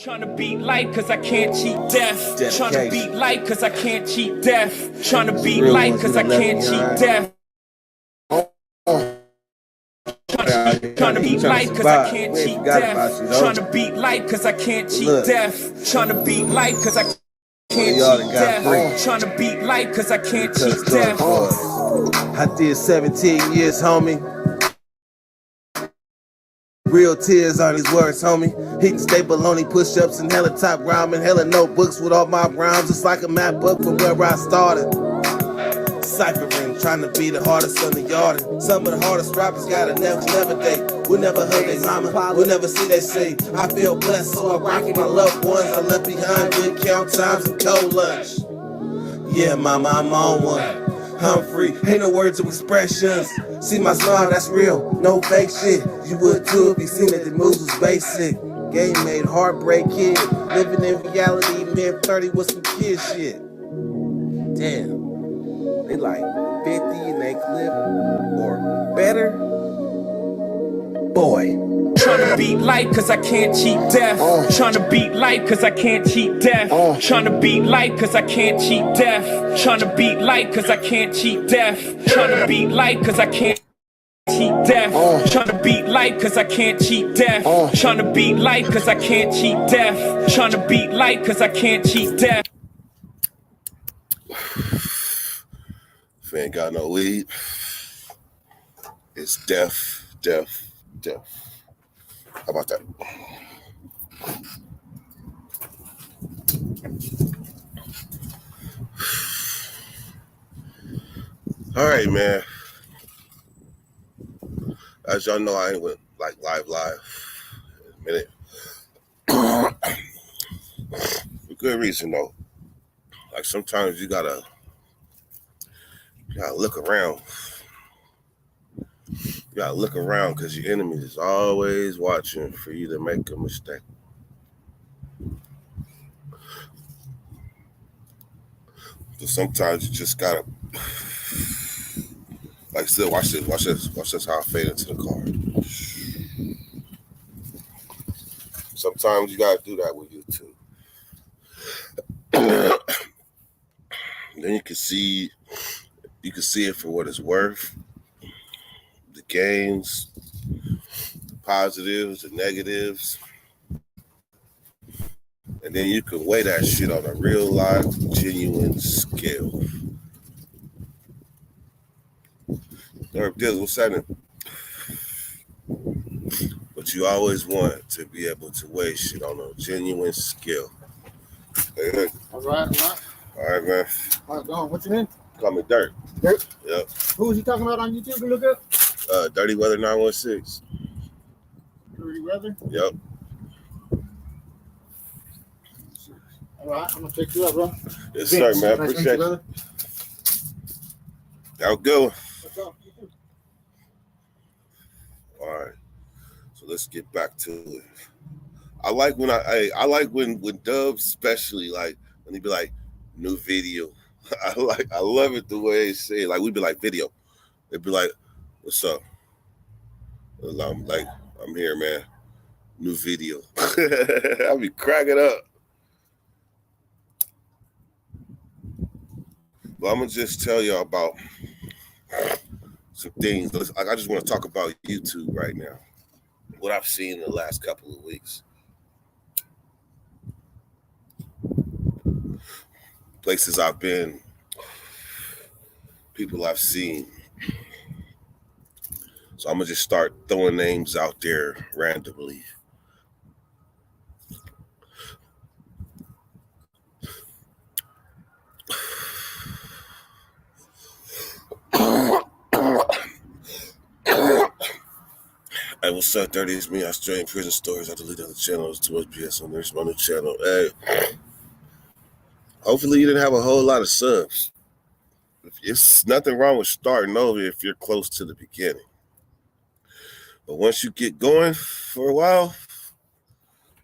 Trying to beat life cause I can't cheat death. Trying to beat life cause I can't cheat death. Trying to beat life cause I can't cheat death. Trying to beat life cause I can't cheat death. Trying to beat life cause I can't cheat death. Trying to beat life cause I can't cheat death. Trying to beat life cause I can't cheat death. I did 17 years, homie. Real tears on these words, homie. Heat stay baloney, push-ups and hella top rhyming, hella notebooks with all my rhymes. It's like a map up from where I started. Ciphering, trying to be the hardest on the yard. Some of the hardest rappers gotta never date. We'll never hug their mama, we'll never see they say. I feel blessed, so I rock with my loved ones. I left behind good count times and cold lunch. Yeah, mama, I'm on one. I'm free, ain't no words of expressions. See my smile, that's real, no fake shit. You would too if you seen that the moves was basic. Game made, heartbreak kid. Living in reality, mid-30 with some kid shit. Damn. They like 50 in they clip or better. Boy. Trying to beat life cause I can't cheat death. Trying to beat life cause I can't cheat death. Trying to beat life cause I can't cheat death. Trying to beat life cause I can't cheat death. Trying to beat life cause I can't cheat death. Trying to beat life cause I can't cheat death. Trying to beat life cause I can't cheat death. Trying to beat life cause I can't cheat death. If ain't got no weed, it's death, death, death. How about that? All right, man. As y'all know, I ain't went like live in a minute. For good reason, though. Like sometimes you gotta look around. You gotta look around because your enemy is always watching for you to make a mistake. So sometimes you just gotta, like, still watch this how I fade into the card. Sometimes you gotta do that with YouTube. Then you can see it for what it's worth. The gains, the positives, the negatives. And then you can weigh that shit on a real life, genuine scale. Derek Diz, what's happening? But you always want to be able to weigh shit on a genuine scale. Hey, All right. All right, man. How's it going? What's your name? Call me Dirt. Dirt? Yep. Who was you talking about on YouTube to look up? Dirty Weather 916. Dirty Weather? Yep. All right, I'm going to check you out, bro. Yes, sir, man. Nice Appreciate you. That was good. What's up? All right. So let's get back to it. I like when Dubs, especially, like when he be like, new video. I love it the way they say it. Like we'd be like video. They'd be like, what's up? I'm like, I'm here, man. New video. I'll be cracking up. But I'm gonna just tell y'all about some things. I just want to talk about YouTube right now. What I've seen in the last couple of weeks. Places I've been, people I've seen. So I'm gonna just start throwing names out there randomly. Hey, what's up, 30? It's me, Australian Prison Stories. I deleted the channel. It's too much BS on there. It's my new channel. Hey, hopefully you didn't have a whole lot of subs. It's nothing wrong with starting over if you're close to the beginning. But once you get going for a while,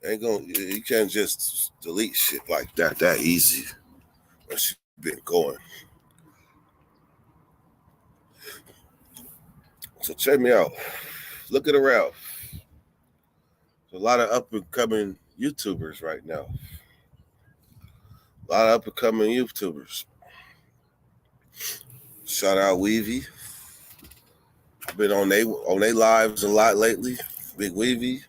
you can't just delete shit like that easy once you've been going. So check me out. Look at around. There's a lot of up and coming YouTubers right now. A lot of up-and-coming YouTubers. Shout out Weavy. I've been on they lives a lot lately. Big Weavy.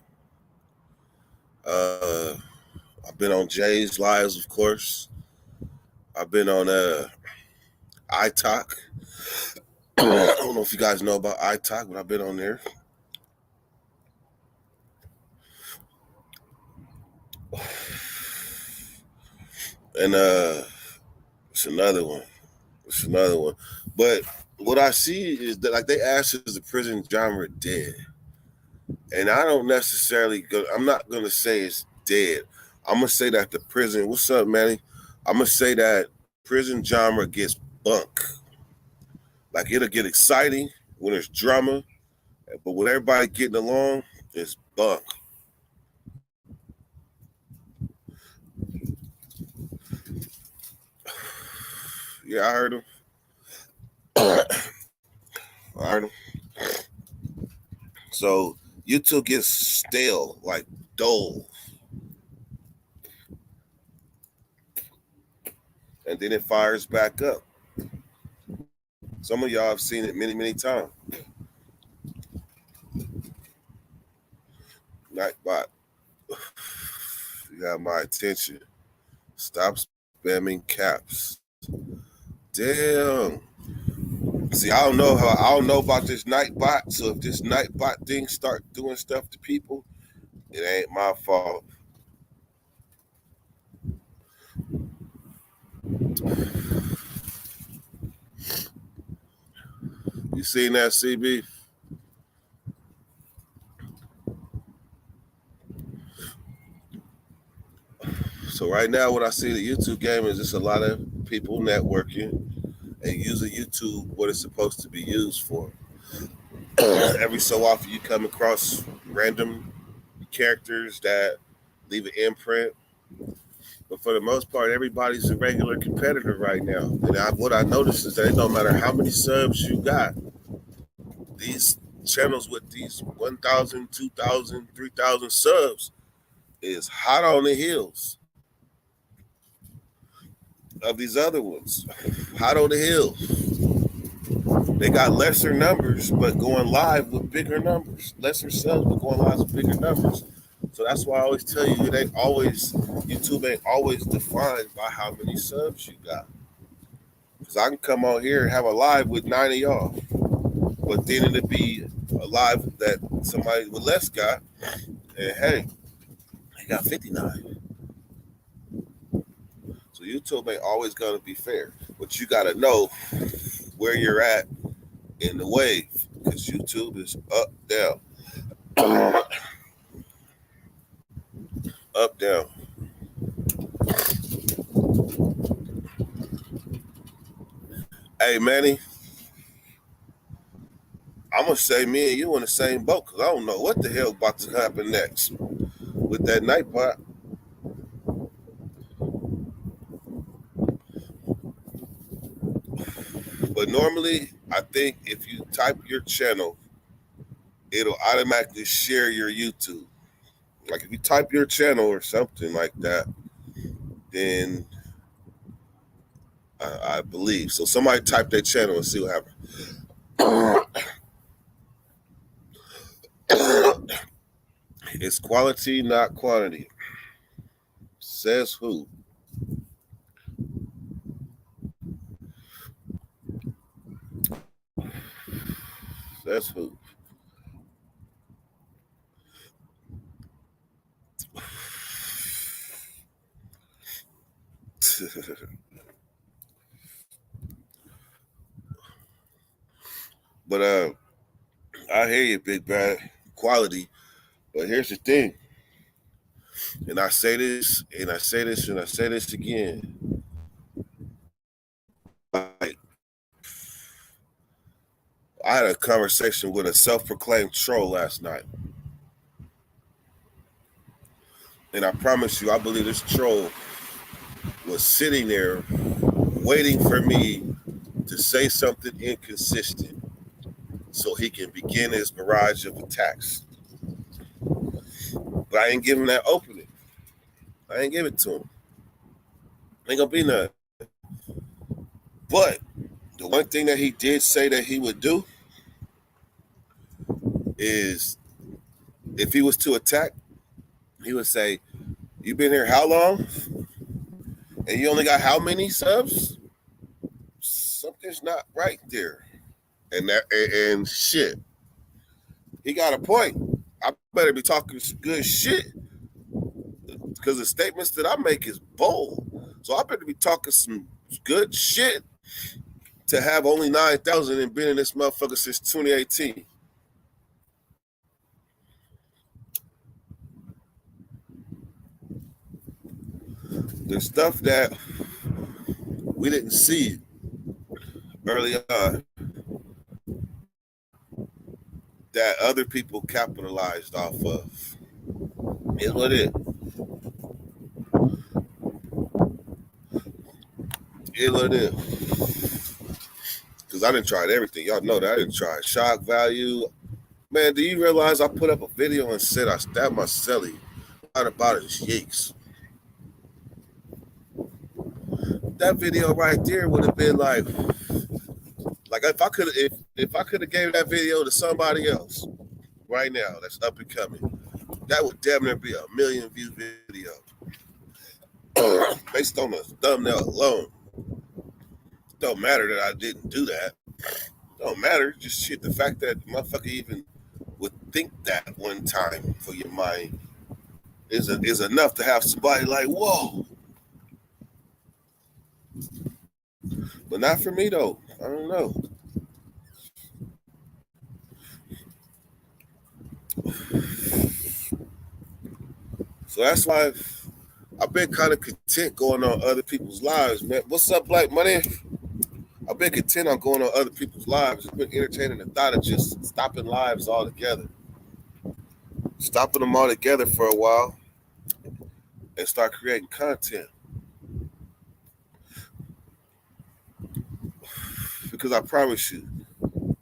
I've been on Jay's lives, of course. I've been on iTalk. I don't know if you guys know about iTalk, but I've been on there. And it's another one. But what I see is that, like, they asked, is the prison genre dead? And I don't necessarily I'm not gonna say it's dead. I'm gonna say that the prison, what's up, Manny? I'm gonna say that prison genre gets bunk. Like, it'll get exciting when there's drama, but when everybody getting along, it's bunk. Yeah, I heard him. So YouTube gets stale, like dull. And then it fires back up. Some of y'all have seen it many, many times. Nightbot, you got my attention. Stop spamming caps. Damn. See, I don't know about this Nightbot. So if this Nightbot thing start doing stuff to people, it ain't my fault. You seen that, CB? So right now, what I see the YouTube game is just a lot of people networking and using YouTube what it's supposed to be used for. Every so often, you come across random characters that leave an imprint. But for the most part, everybody's a regular competitor right now. And what I noticed is that it don't matter how many subs you got, these channels with these 1,000, 2,000, 3,000 subs is hot on the heels of these other ones. Hot on the hills. They got lesser numbers, but going live with bigger numbers. Lesser subs, but going live with bigger numbers. So that's why I always tell you, YouTube ain't always defined by how many subs you got. Because I can come on here and have a live with 9 of y'all, but then it'll be a live that somebody with less got, and hey, they got 59. So YouTube ain't always gonna be fair, but you gotta know where you're at in the wave, because YouTube is up, down. Up, down. Hey, Manny, I'm going to say me and you in the same boat, because I don't know what the hell about to happen next with that Nightbot. But normally, I think if you type your channel, it'll automatically share your YouTube. Like if you type your channel or something like that, then I believe. So somebody type their channel and see what happens. It's quality, not quantity. Says who? Says who? But I hear you, Big Bad. Quality. But here's the thing. And I say this, and I say this, and I say this again. Like, I had a conversation with a self-proclaimed troll last night. And I promise you, I believe this troll was sitting there waiting for me to say something inconsistent so he can begin his barrage of attacks. But I ain't giving that opening. I ain't give it to him. Ain't gonna be nothing. But the one thing that he did say that he would do is if he was to attack, he would say, "You been here how long? And you only got how many subs? Something's not right there." And shit. He got a point. I better be talking good shit because the statements that I make is bold. So I better be talking some good shit to have only 9,000 and been in this motherfucker since 2018. There's stuff that we didn't see early on that other people capitalized off of. Is what it is. What it is. Because I didn't try everything. Y'all know that I didn't try shock value. Man, do you realize I put up a video and said I stabbed my celly out about his yikes? That video right there would have been like if I could have gave that video to somebody else right now that's up and coming, that would damn near be a 1 million view video based on the thumbnail alone. Don't matter that I didn't do that. Don't matter. Just shit. The fact that motherfucker even would think that one time for your mind is enough to have somebody like, whoa. But not for me though. I don't know. So that's why I've been kind of content going on other people's lives, man. What's up, Black Money? I've been content on going on other people's lives. It's been entertaining the thought of just stopping lives altogether. Stopping them all together for a while and start creating content. Because I promise you,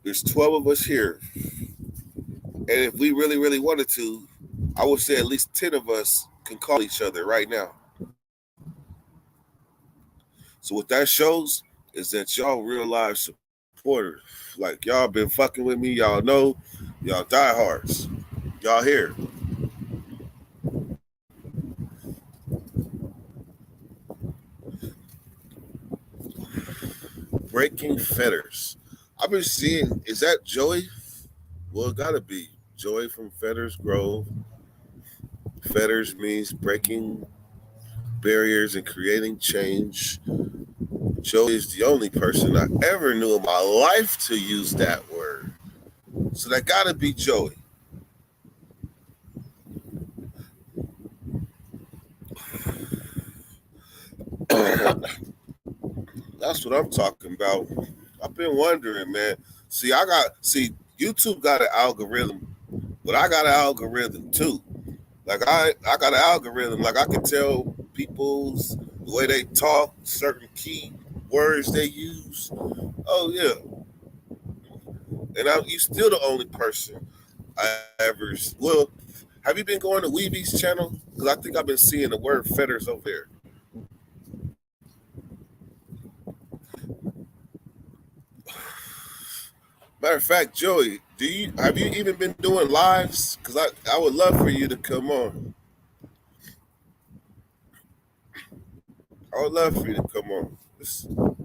there's 12 of us here. And if we really, really wanted to, I would say at least 10 of us can call each other right now. So what that shows is that y'all real life supporters. Like y'all been fucking with me. Y'all know. Y'all diehards. Y'all here. Breaking Fetters. I've been seeing, is that Joey? Well, it gotta be. Joey from Fetters Grove. Fetters means breaking barriers and creating change. Joey is the only person I ever knew in my life to use that word. So that gotta be Joey. That's what I'm talking about. I've been wondering, man. See, YouTube got an algorithm, but I got an algorithm too. Like I got an algorithm. Like I can tell people's the way they talk, certain key words they use. Oh yeah. And you still the only person I ever. Well, have you been going to Weeby's channel? Because I think I've been seeing the word Fetters over there. Matter of fact, Joey, have you even been doing lives? Because I would love for you to come on. I would love for you to come on.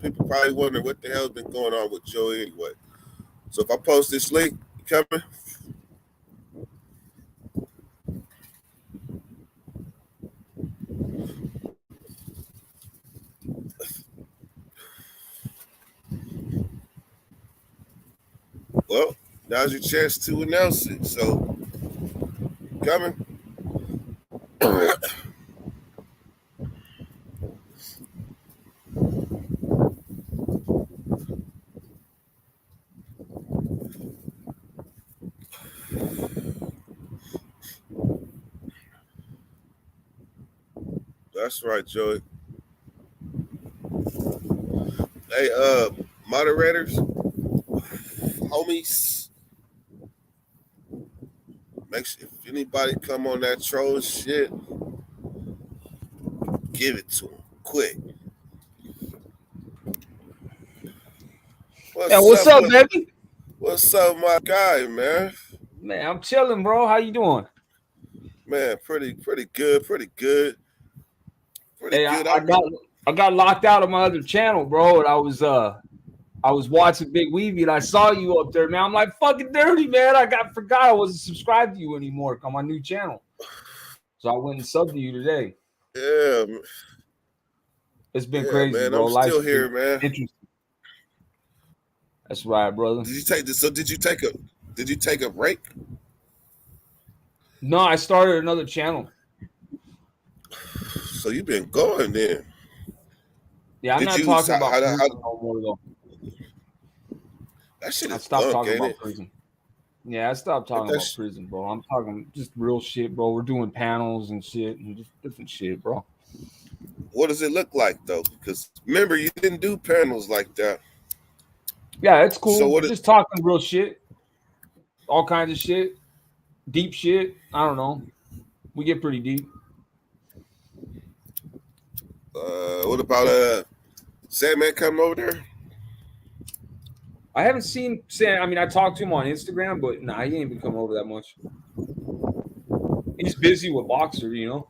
People probably wonder what the hell's been going on with Joey anyway. So if I post this link, you coming? Well, now's your chance to announce it. So, coming? That's right, Joey. Hey, moderators, homies, make sure if anybody come on that troll shit, Give it to him quick. What's up, baby? What's up, my guy, man? Man, I'm chilling, bro. How you doing? Man, pretty good. I got locked out of my other channel, bro, and I was watching Big Weavy, and I saw you up there, man. I'm like, fucking dirty, man. Forgot I wasn't subscribed to you anymore on my new channel, so I went and subbed to you today. Yeah, it's been crazy, man. bro. I'm Life's still here, man. Interesting. That's right, brother. Did you take this? So did you take a break? No, I started another channel. So you've been going then? Yeah, I'm not talking about prison no more though. That shit is I stopped talking about it? prison. Yeah, I stopped talking about prison, bro. I'm talking just real shit, bro. We're doing panels and shit and just different shit, bro. What does it look like though? Because remember, you didn't do panels like that. Yeah, it's cool. So we're just talking real shit, all kinds of shit, deep shit. I don't know. We get pretty deep. What about Sandman coming over there? I haven't seen Sam. I mean, I talked to him on Instagram, but nah, he ain't been coming over that much. He's busy with Boxer, you know.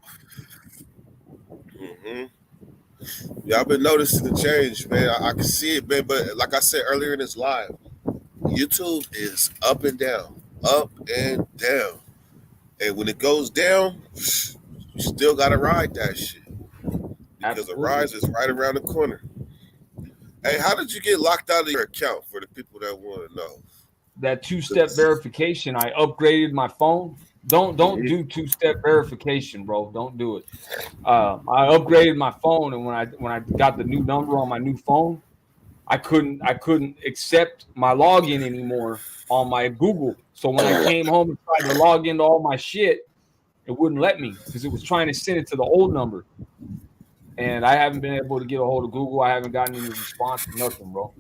Mm-hmm. Yeah, I've been noticing the change, man. I can see it, man. But like I said earlier in this live, YouTube is up and down, and when it goes down, you still gotta ride that shit because the rise is right around the corner. Hey, how did you get locked out of your account? For the people that want to know, that two-step verification. I upgraded my phone. Don't do two-step verification, bro. Don't do it. I upgraded my phone, and when I got the new number on my new phone, I couldn't accept my login anymore on my Google. So when I came home and tried to log into all my shit, it wouldn't let me because it was trying to send it to the old number. And I haven't been able to get a hold of Google. I haven't gotten any response or nothing, bro.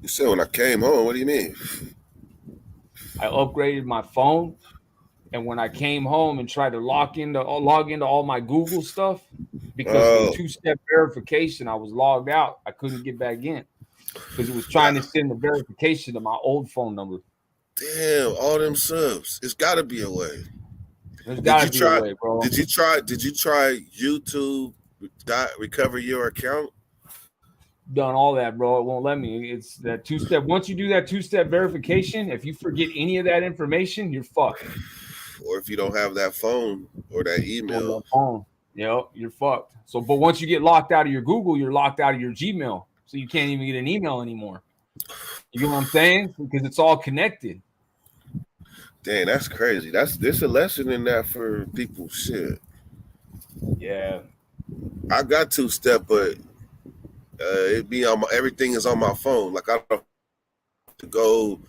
You said when I came home, what do you mean? I upgraded my phone, and when I came home and tried to log into all my Google stuff, because of the two-step verification, I was logged out. I couldn't get back in because it was trying to send the verification to my old phone number. Damn, all them subs. It's got to be a way. There's got to be a way, bro. Did you try YouTube? Recover your account? Done all that, bro. It won't let me. It's that two-step. Once you do that two-step verification, if you forget any of that information, you're fucked. Or if you don't have that phone or that email. You're fucked. So, but once you get locked out of your Google, you're locked out of your Gmail. So you can't even get an email anymore. You know what I'm saying? Because it's all connected. Dang, that's crazy. There's a lesson in that for people. Shit. Yeah. I got two-step, but it be on everything is on my phone. Like I don't have to go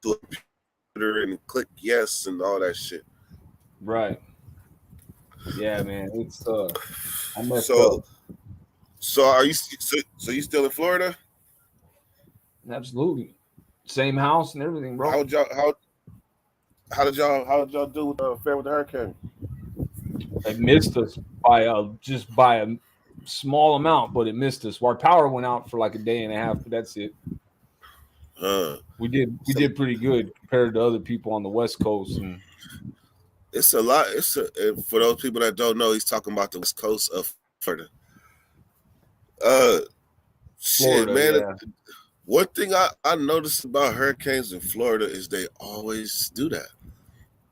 to a computer and click yes and all that shit. Right. Yeah, man. It's I messed up. So are you so you still in Florida? Absolutely. Same house and everything, bro. How did y'all do with the affair with the hurricane? It missed us by a small amount, but it missed us. Our power went out for like a day and a half, but that's it. We did pretty good compared to other people on the West Coast, and it's a lot. For those people that don't know, he's talking about the West Coast of Florida. Shit, man. Yeah. One thing I noticed about hurricanes in Florida is they always do that.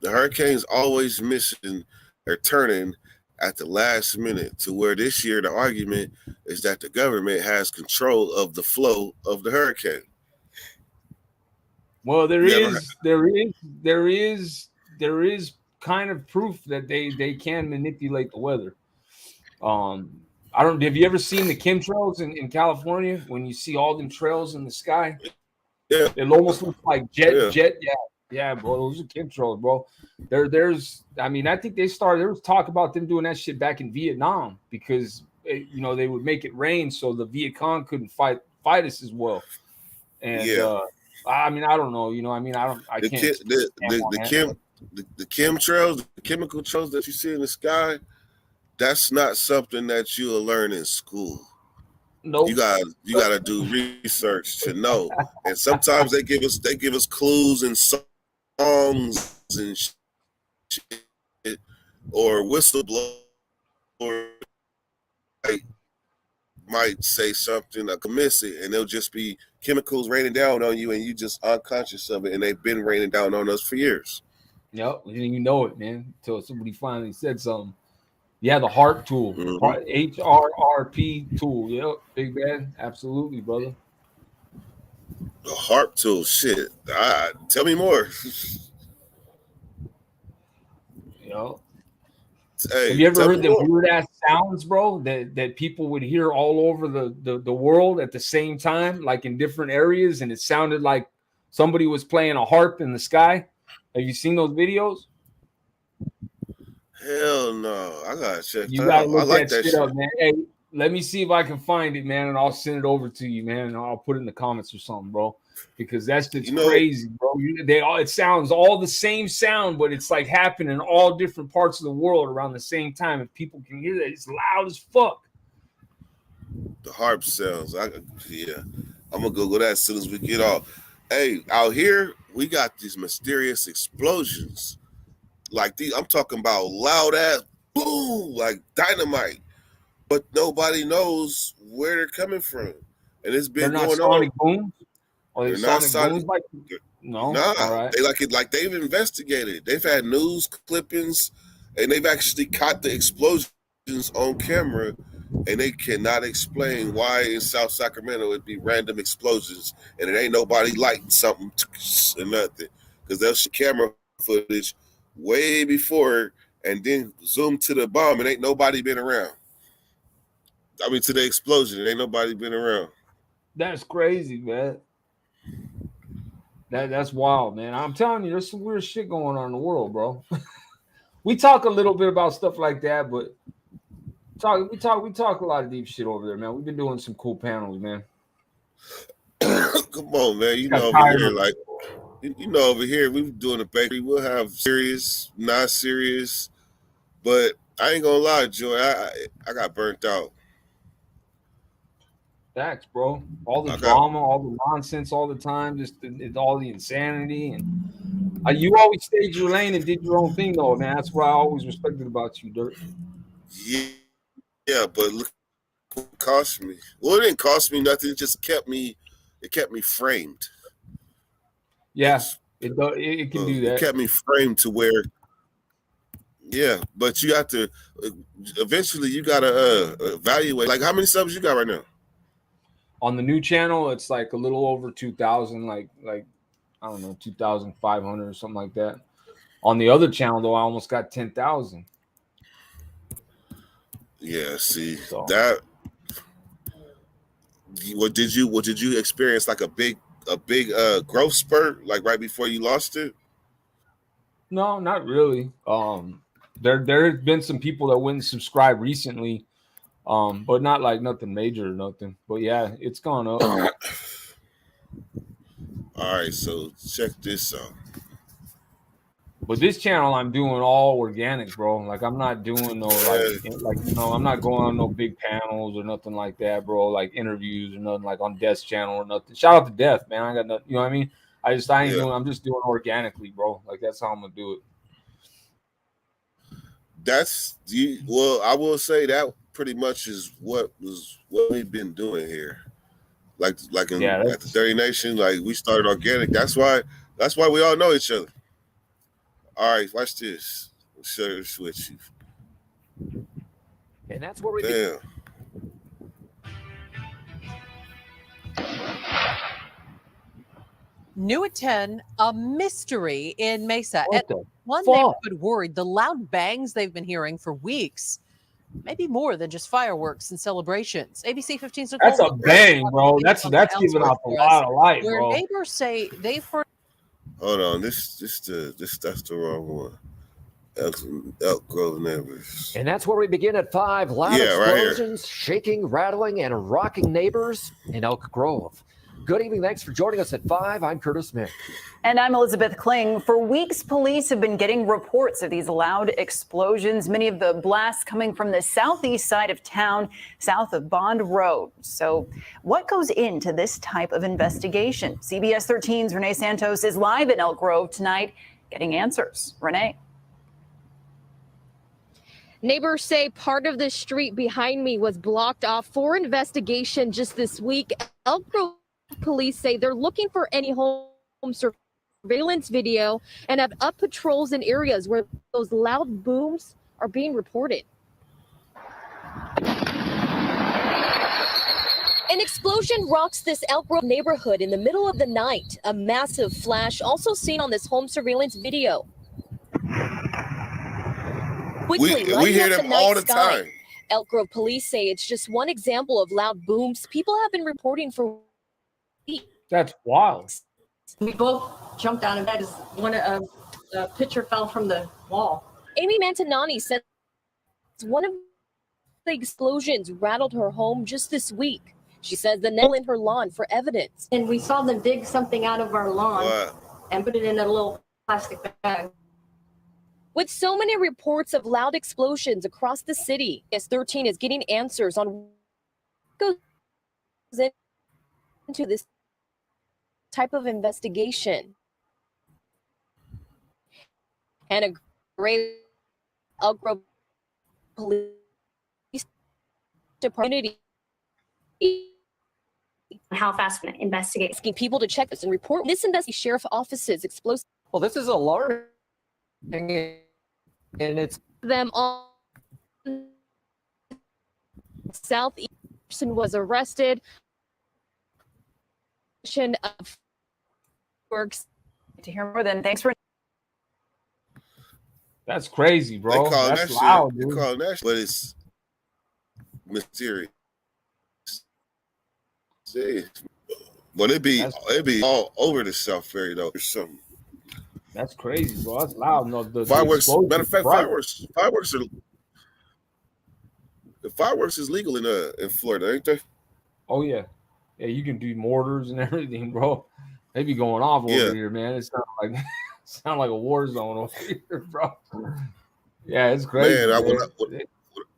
The hurricanes always missing or turning at the last minute, to where this year the argument is that the government has control of the flow of the hurricane. Well, there is kind of proof that they can manipulate the weather. Have you ever seen the chemtrails in California when you see all them trails in the sky? Yeah. It almost looks like jet. Yeah, bro. Those are chemtrails, bro. I think there was talk about them doing that shit back in Vietnam because they would make it rain so the Viet Cong couldn't fight us as well. And I don't know. I can't. The chemtrails, the chemical trails that you see in the sky, That's not something that you'll learn in school. Nope. You gotta do research to know. And sometimes they give us clues and songs and shit, or whistleblower might say something or commit it, and they'll just be chemicals raining down on you, and you just unconscious of it. And they've been raining down on us for years. Yep, and you know it, man. Until somebody finally said something. Yeah, the HARP tool, HRRP tool. Yep, big man, absolutely, brother. The HARP tool, shit. Tell me more. Yep. Hey, have you ever heard the weird ass sounds, bro? That people would hear all over the world at the same time, like in different areas, and it sounded like somebody was playing a harp in the sky. Have you seen those videos? Hell no. I gotta check You gotta look like that shit up, man. Hey, let me see if I can find it, man, and I'll send it over to you, man, and I'll put it in the comments or something, bro. Because that's just crazy, bro. It sounds all the same sound, but it's like happening in all different parts of the world around the same time, and people can hear that. It's loud as fuck. The harp sounds. I'm gonna Google that as soon as we get off. Hey, out here we got these mysterious explosions. Like I'm talking about loud ass boom, like dynamite, but nobody knows where they're coming from, and it's been going on. Booms? They're not sonic booms. No, nah. All right. They like it. Like they've investigated. They've had news clippings, and they've actually caught the explosions on camera, and they cannot explain why in South Sacramento it'd be random explosions, and it ain't nobody lighting something or nothing, because there's camera footage way before, and then zoom to the bomb, and ain't nobody been around. I mean, to the explosion, and ain't nobody been around. That's crazy, man. That's wild, man. I'm telling you, there's some weird shit going on in the world, bro. We talk a little bit about stuff like that, but we talk a lot of deep shit over there, man. We've been doing some cool panels, man. Come on, man. You know over here, like over here, we're doing a bakery. We'll have serious, not serious, but I ain't gonna lie, Joy. I got burnt out. Facts, bro. All the drama, all the nonsense, all the time, just all the insanity, and you always stayed your lane and did your own thing, though, man. That's what I always respected about you, Dirt. Yeah, but look, it cost me. Well, it didn't cost me nothing. It just kept me framed. Yeah, it can do that. It kept me framed to where. Yeah, but you have to. Eventually, you gotta evaluate. Like, how many subs you got right now? On the new channel, it's like a little over 2,000, like I don't know, 2,500 or something like that. On the other channel, though, I almost got 10,000. Yeah, see that. What did you experience, like a big growth spurt, like right before you lost it? No, not really. There's been some people that wouldn't subscribe recently. But not like nothing major or nothing. But yeah, it's gone up. All right, so check this out. But this channel, I'm doing all organic, bro. Like I'm not doing no I'm not going on no big panels or nothing like that, bro. Like interviews or nothing like on Death's channel or nothing. Shout out to Death, man. I got nothing. You know what I mean? I'm just doing organically, bro. Like that's how I'm gonna do it. Well, I will say that pretty much is what we've been doing here. Like at the Dirty Nation, like we started organic. That's why we all know each other. All right, watch this. Share this with you. And that's where we New at 10, a mystery in Mesa. And one neighborhood worried the loud bangs they've been hearing for weeks. Maybe more than just fireworks and celebrations. ABC 15. That's a bang, bro. That's giving off a lot of light, bro. Where neighbors say they've heard. Hold on, that's the wrong one. Elk Grove neighbors. And that's where we begin at 5. Loud explosions, shaking, rattling, and rocking neighbors in Elk Grove. Good evening. Thanks for joining us at 5. I'm Curtis Smith. And I'm Elizabeth Kling. For weeks, police have been getting reports of these loud explosions, many of the blasts coming from the southeast side of town, south of Bond Road. So what goes into this type of investigation? CBS 13's Renee Santos is live in Elk Grove tonight getting answers. Renee. Neighbors say part of the street behind me was blocked off for investigation just this week. Elk Grove police say they're looking for any home surveillance video and have up patrols in areas where those loud booms are being reported. An explosion rocks this Elk Grove neighborhood in the middle of the night. A massive flash also seen on this home surveillance video. Quickly, We hear them all the time. Elk Grove police say it's just one example of loud booms people have been reporting for weeks. That's wild. We both jumped out of bed as a picture fell from the wall. Amy Mantanani said one of the explosions rattled her home just this week. She says the nail in her lawn for evidence. And we saw them dig something out of our lawn and put it in a little plastic bag. With so many reports of loud explosions across the city, S13 is getting answers on what goes into this type of investigation. And a great Elk Grove police department how fast can investigate, asking people to check this and report this investigation. Sheriff offices explosive. Well, this is alarming, and it's them on southeast. Person was arrested. Of works to hear more than thanks for. That's crazy, bro. They call That's that loud, shit. dude. They call that shit, but it's mysterious. But it'd be all over the South Ferry though. Or something. That's crazy, bro. That's loud. No, the Fireworks. explosion Matter of fact, is bright. fireworks is legal in Florida, ain't they? Oh yeah, yeah. You can do mortars and everything, bro. They be going off over here, man. It sound like a war zone over here, bro. Yeah, it's crazy. Man,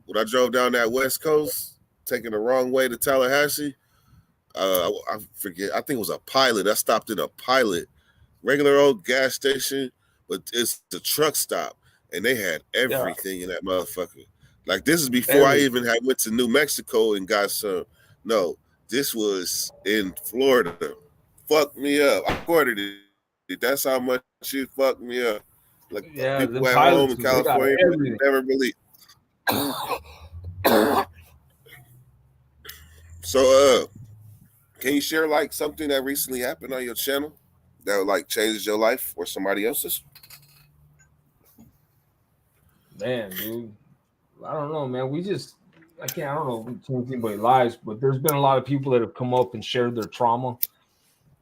when I drove down that West Coast, taking the wrong way to Tallahassee, I forget. I think it was a Pilot. I stopped in a Pilot, regular old gas station, but it's the truck stop, and they had everything in that motherfucker. Like this is before I even had went to New Mexico and got some. No, this was in Florida. Fucked me up. I ordered it. That's how much it fucked me up. Like people at home in California never really. So, can you share like something that recently happened on your channel that like changes your life or somebody else's? Man, dude, I don't know, man. I don't know if we change anybody's lives, but there's been a lot of people that have come up and shared their trauma,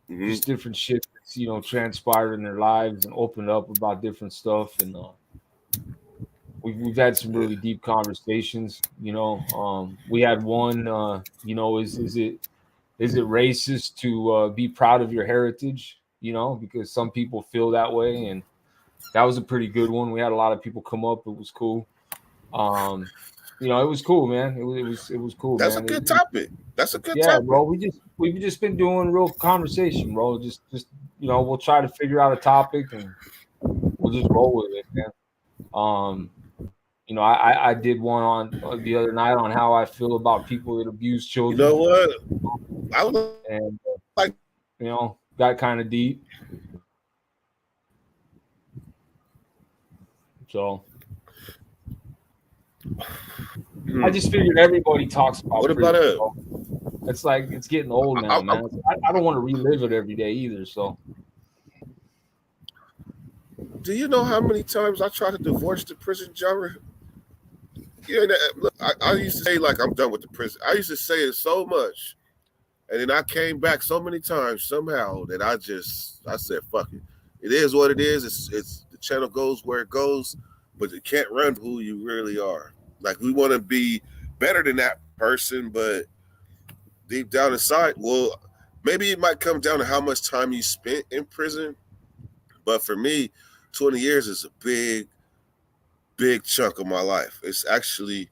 just different shit that's, transpired in their lives and opened up about different stuff. And we've had some really deep conversations, we had one, is it racist to be proud of your heritage, because some people feel that way. And that was a pretty good one. We had a lot of people come up. It was cool. It was cool, man. It was cool. That's man. A good topic. That's a good topic. Yeah, bro. We've just been doing real conversation, bro. Just we'll try to figure out a topic and we'll just roll with it, man. I did one on the other night on how I feel about people that abuse children. You know what? I was and got kind of deep. So I just figured everybody talks about. What about it? It's like it's getting old now, man. I don't want to relive it every day either. So, do you know how many times I tried to divorce the prison jumper? Yeah, look, I used to say like I'm done with the prison. I used to say it so much, and then I came back so many times somehow that I said fuck it. It is what it is. It's the channel goes where it goes, but it can't run who you really are. Like we want to be better than that person, but deep down inside, well, maybe it might come down to how much time you spent in prison. But for me, 20 years is a big chunk of my life. It's actually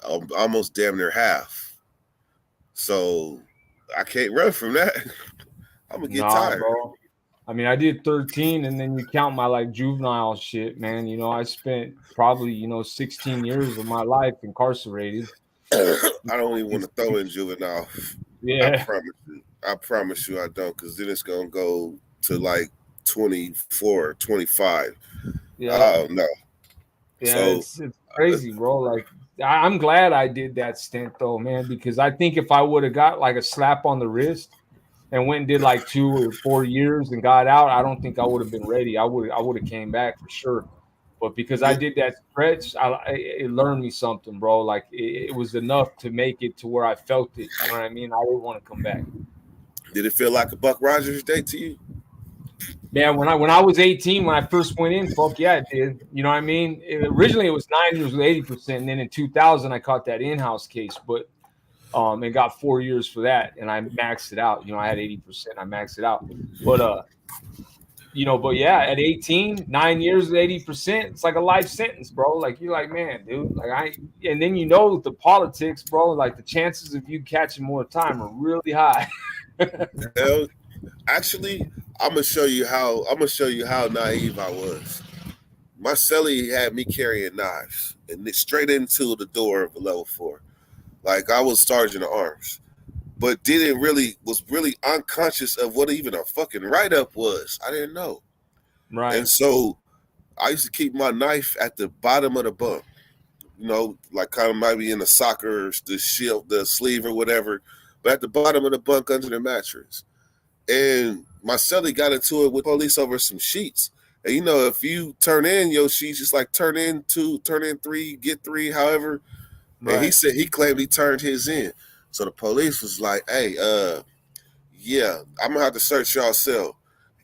almost damn near half. So I can't run from that. I'm gonna get tired. Bro. I mean, I did 13, and then you count my like juvenile shit, man. You know, I spent probably 16 years of my life incarcerated. I don't even want to throw in juvenile. Yeah, I promise you I don't, because then it's gonna go to like 24, 25. Yeah. Oh no. Yeah, so, it's crazy, bro. Like, I'm glad I did that stint though, man, because I think if I would have got like a slap on the wrist and went and did like 2 or 4 years and got out, I don't think I would have been ready. I would have came back for sure. But because I did that stretch, it learned me something, bro. Like it was enough to make it to where I felt it. You know what I mean? I didn't want to come back. Did it feel like a Buck Rogers day to you? Yeah, when I was 18, when I first went in, fuck yeah, it did. You know what I mean? Originally, it was 9 years with 80%, and then in 2000, I caught that in-house case, but and got 4 years for that, and I maxed it out. You know, I had 80%, I maxed it out. But but yeah, at 18, 9 years with 80%, it's like a life sentence, bro. Like you're like, man, dude, like and then the politics, bro. Like the chances of you catching more time are really high. Hell, actually, I'm gonna show you how naive I was. My cellie had me carrying knives and straight into the door of a level 4. Like I was sergeant of arms, but was really unconscious of what even a fucking write-up was. I didn't know. Right. And so I used to keep my knife at the bottom of the bunk, like kind of maybe in the socker, the shield, the sleeve or whatever, but at the bottom of the bunk under the mattress. And my cellie got into it with police over some sheets. And if you turn in your sheets, it's like turn in 2, turn in 3, get 3, however. Right. And he claimed he turned his in. So the police was like, hey, yeah, I'm gonna have to search y'all cell.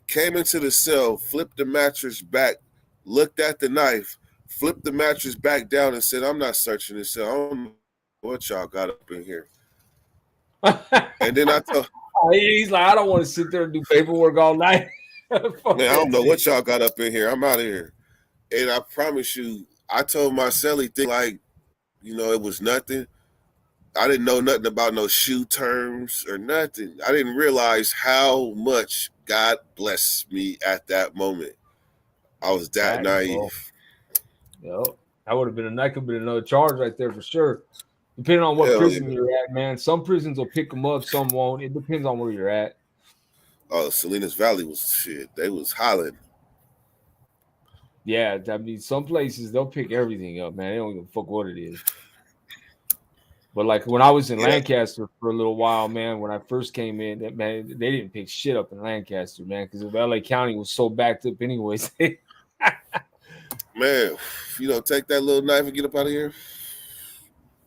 Came into the cell, flipped the mattress back, looked at the knife, flipped the mattress back down and said, I'm not searching this cell. I don't know what y'all got up in here. And then I told he's like, I don't want to sit there and do paperwork all night. Man, I don't know what y'all got up in here. I'm out of here. And I promise you, I told my cellie thing like, it was nothing. I didn't know nothing about no shoe terms or nothing. I didn't realize how much God blessed me at that moment. I was that naive. Yep. That could have been another charge right there for sure. Depending on what prison you're at, man. Some prisons will pick them up, some won't. It depends on where you're at. Oh, Salinas Valley was shit. They was hollering. Yeah, I mean, some places they'll pick everything up, man. They don't give a fuck what it is. But like when I was in Lancaster for a little while, man, when I first came in, they didn't pick shit up in Lancaster, man, because if LA County was so backed up anyways. Man, take that little knife and get up out of here.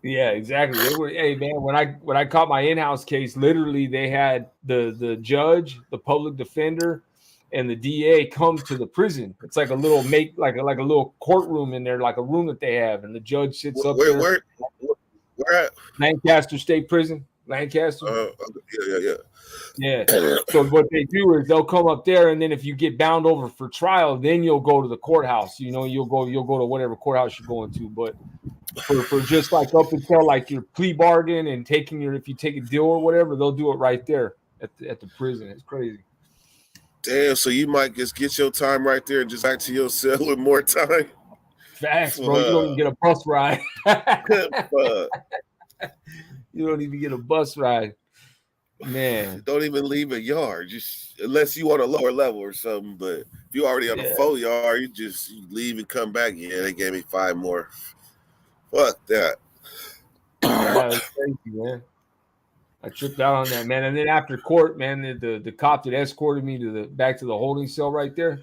Yeah, exactly. Hey, man, when I caught my in-house case, literally they had the judge, the public defender, and the DA come to the prison. It's like a little like a little courtroom in there, like a room that they have, and the judge sits up there. Where at? Lancaster State Prison, Lancaster. Yeah. So what they do is they'll come up there, and then if you get bound over for trial, then you'll go to the courthouse. You'll go to whatever courthouse you're going to. But for just like up until like your plea bargain and if you take a deal or whatever, they'll do it right there at the prison. It's crazy. Damn. So you might just get your time right there and just back to your cell with more time. Facts, bro. You don't even get a bus ride. You don't even get a bus ride. Man, don't even leave a yard, just unless you on a lower level or something. But if you already on a 4 yard, you leave and come back. Yeah, they gave me 5 more. Fuck that. That's crazy, man. I tripped out on that, man. And then after court, man, the cop that escorted me back to the holding cell right there,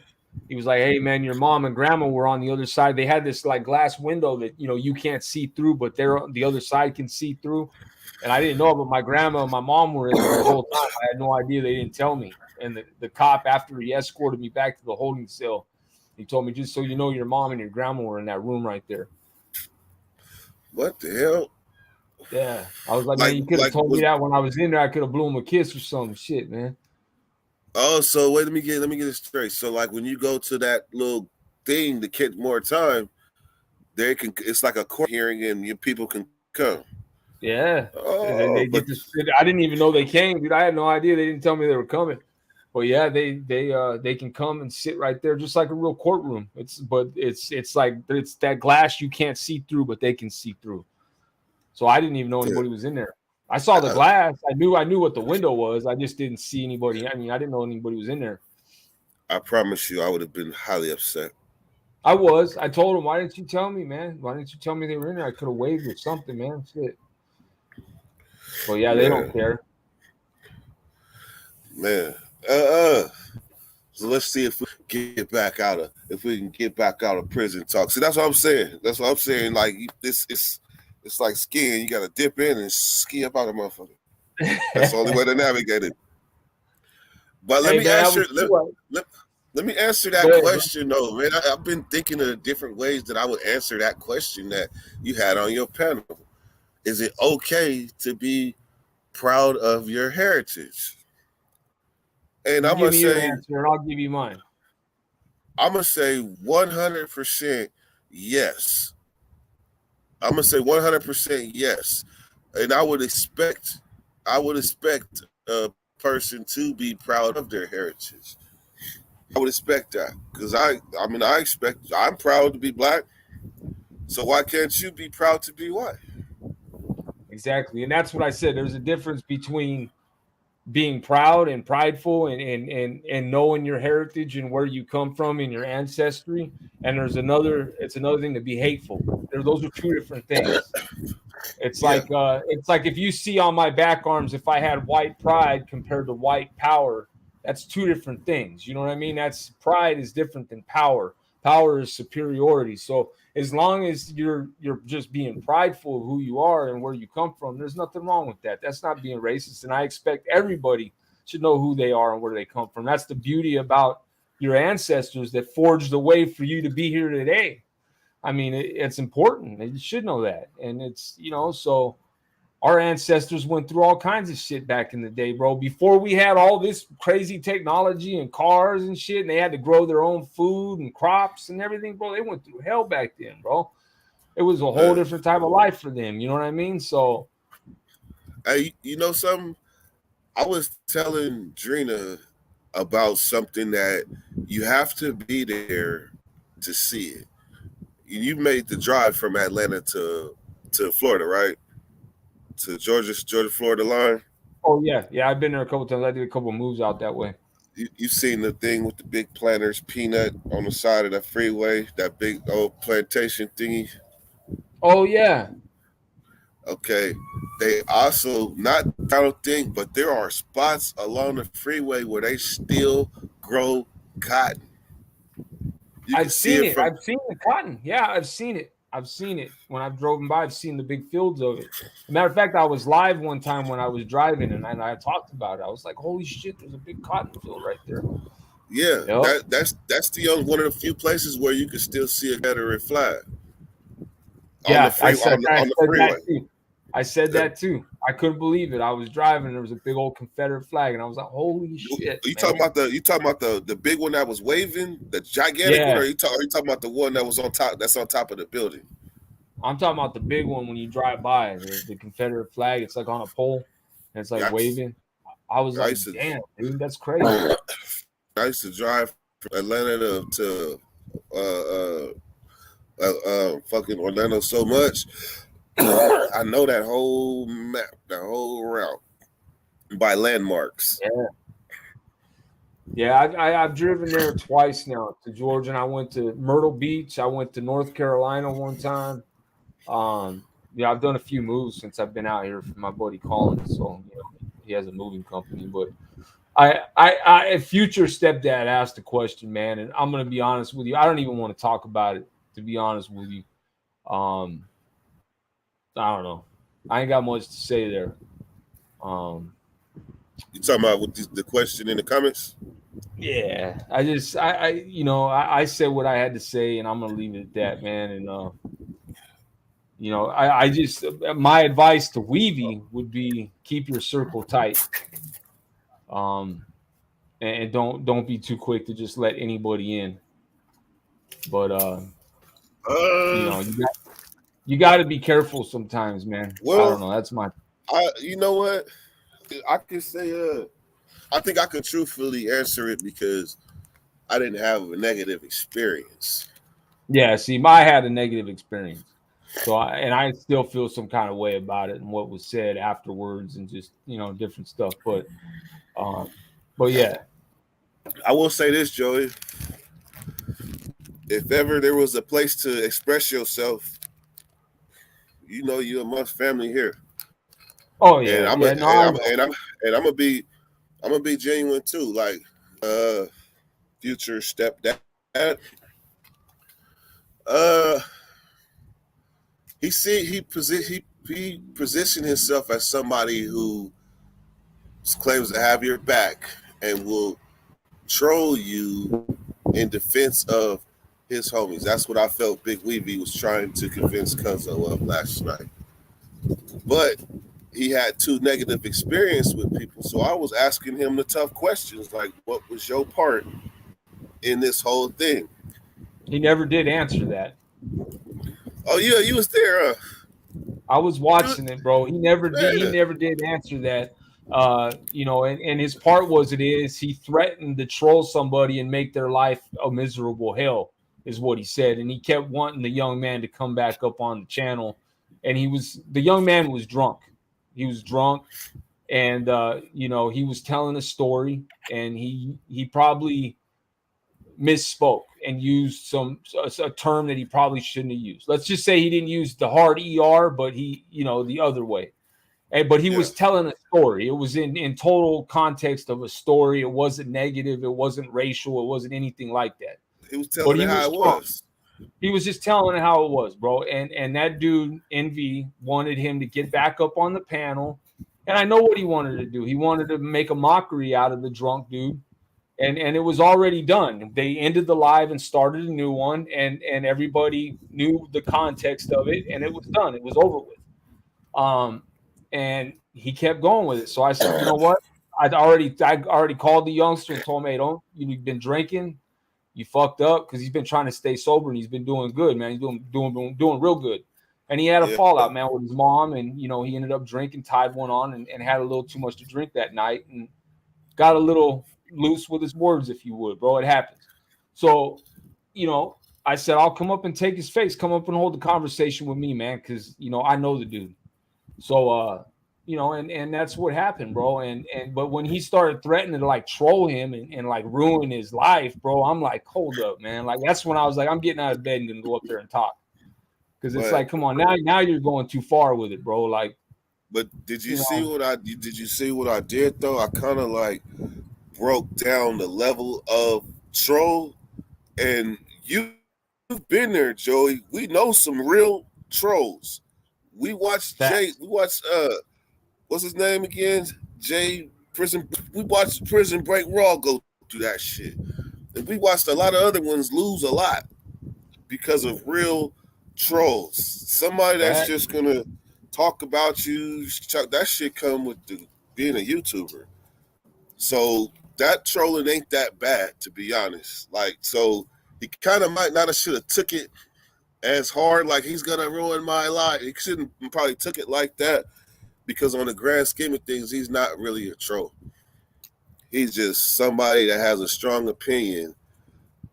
he was like, "Hey, man, your mom and grandma were on the other side. They had this like glass window that you can't see through, but they're on the other side can see through." And I didn't know, but my grandma and my mom were in there the whole time. I had no idea. They didn't tell me. And the cop, after he escorted me back to the holding cell, he told me, just so you know, your mom and your grandma were in that room right there. What the hell? Yeah, I was like, man, you could have told me that when I was in there. I could have blew him a kiss or some shit, man. Oh, so wait, let me get it straight. So, like, when you go to that little thing to get more time, it's like a court hearing, and people can come. Yeah. Oh, they get to sit. I didn't even know they came, dude. I had no idea. They didn't tell me they were coming. But yeah, they can come and sit right there, just like a real courtroom. It's like it's that glass you can't see through, but they can see through. So I didn't even know anybody was in there. I saw the glass. I knew what the window was. I just didn't see anybody. I mean, I didn't know anybody was in there. I promise you, I would have been highly upset. I was. I told him, why didn't you tell me, man? Why didn't you tell me they were in there? I could have waved or something, man. Shit. Well, yeah, they don't care. Man. So let's see if we can get back out of prison talk. See, that's what I'm saying. Like, it's like skiing. You got to dip in and ski up out of motherfucker. That's the only way to navigate it. But let me answer that question, though, man. I've been thinking of different ways that I would answer that question that you had on your panel. Is it okay to be proud of your heritage? And I'm going to say, and I'll give you mine. I'm going to say 100% yes. I'm going to say 100% yes. And I would expect a person to be proud of their heritage. I would expect that, because I'm proud to be Black. So why can't you be proud to be white? Exactly. And that's what I said. There's a difference between being proud and prideful and knowing your heritage and where you come from and your ancestry. And it's another thing to be hateful. Those are two different things. It's like if you see on my back arms, if I had white pride compared to white power, that's two different things. You know what I mean? That's pride is different than power. Power is superiority. So as long as you're just being prideful of who you are and where you come from, there's nothing wrong with that. That's not being racist. And I expect everybody should know who they are and where they come from. That's the beauty about your ancestors that forged the way for you to be here today. I mean, it's important. You should know that. And it's, so our ancestors went through all kinds of shit back in the day, bro. Before we had all this crazy technology and cars and shit, and they had to grow their own food and crops and everything, bro. They went through hell back then, bro. It was a whole different type of life for them. You know what I mean? So, hey, you know something? I was telling Drina about something that you have to be there to see it. You made the drive from Atlanta to Florida, right? To Georgia-Florida line. Oh yeah. I've been there a couple times. I did a couple moves out that way. You seen the thing with the big planters peanut on the side of the freeway, that big old plantation thingy? Oh yeah. Okay. They also, not final thing, but there are spots along the freeway where they still grow cotton. I've seen it. I've seen the cotton. Yeah, I've seen it. When I've driven by, I've seen the big fields of it. As a matter of fact, I was live one time when I was driving, and I talked about it. I was like, "Holy shit, there's a big cotton field right there." Yeah, yep. That's one of the few places where you can still see a Confederate flag. Yeah, I said that too. I couldn't believe it. I was driving, and there was a big old Confederate flag, and I was like, "Holy shit!" You talking about the big one that was waving, the gigantic one, or are you talking about the one that was on top? That's on top of the building. I'm talking about the big one when you drive by. The Confederate flag. It's like on a pole, and it's like waving. I was like, "Damn, dude, that's crazy." I used to drive from Atlanta to fucking Orlando so much. I know that whole map, that whole route by landmarks. Yeah, I've driven there twice now to Georgia, and I went to Myrtle Beach. I went to North Carolina one time. I've done a few moves since I've been out here for my buddy Colin. So he has a moving company. But I future stepdad asked a question, man, and I'm gonna be honest with you. I don't even want to talk about it, to be honest with you. I don't know. I ain't got much to say there. You talking about with the question in the comments? Yeah, I said what I had to say, and I'm gonna leave it at that, man. And You know, I just, my advice to Weavy would be keep your circle tight. And don't be too quick to just let anybody in. But you know, you got to be careful sometimes, man. Well, I don't know. That's my. You know what? I can say, I think I could truthfully answer it because I didn't have a negative experience. Yeah, see, I had a negative experience, so I still feel some kind of way about it and what was said afterwards and just, you know, different stuff. But yeah, I will say this, Joey. If ever there was a place to express yourself, you know, you're amongst family here. Oh yeah, and I'm gonna be genuine too. Like, future stepdad. He positioned himself as somebody who claims to have your back and will troll you in defense of his homies. That's what I felt Big Weavy was trying to convince Cuzzo of last night. But he had 2 negative experience with people, so I was asking him the tough questions, like, what was your part in this whole thing? He never did answer that. Oh yeah, you was there. I was watching it, bro. He never did. He never did answer that. You know, and his part he threatened to troll somebody and make their life a miserable hell, is what he said. And he kept wanting the young man to come back up on the channel. And the young man was drunk. He was drunk, and you know, he was telling a story, and he probably misspoke and used a term that he probably shouldn't have used. Let's just say he didn't use the hard ER, but he, you know, the other way. But he was telling a story. It was in total context of a story. It wasn't negative. It wasn't racial. It wasn't anything like that. He was telling it how it was. He was just telling it how it was, bro. And that dude, Envy, wanted him to get back up on the panel. And I know what he wanted to do. He wanted to make a mockery out of the drunk dude. And it was already done. They ended the live and started a new one, and everybody knew the context of it, and it was done. It was over with. And he kept going with it. So I said, you know what? I already called the youngster and told him, hey, you've been drinking, you fucked up, because he's been trying to stay sober and he's been doing good, man. He's doing real good. And he had a fallout, man, with his mom, and you know, he ended up drinking, tied one on, and had a little too much to drink that night, and got a little loose with his words, if you would, bro. It happens. So, you know, I said, I'll come up and take his face, come up and hold the conversation with me, man, because, you know, I know the dude. So, you know, and that's what happened, bro. But when he started threatening to like troll him and like ruin his life, bro, I'm like, hold up, man. Like, that's when I was like, I'm getting out of bed and gonna go up there and talk. Because it's like, come on, now you're going too far with it, bro. Like, but did you see what I did though? I kind of like broke down the level of troll, and you've been there, Joey. We know some real trolls. We watched what's his name again? Jay Prison. We watched Prison Break Raw go through that shit, and we watched a lot of other ones lose a lot because of real trolls. Somebody that's just gonna talk about you. That shit come with being a YouTuber. So that trolling ain't that bad, to be honest. Like, so he kind of might not have should have took it as hard, like he's gonna ruin my life. He shouldn't probably took it like that, because on the grand scheme of things, he's not really a troll. He's just somebody that has a strong opinion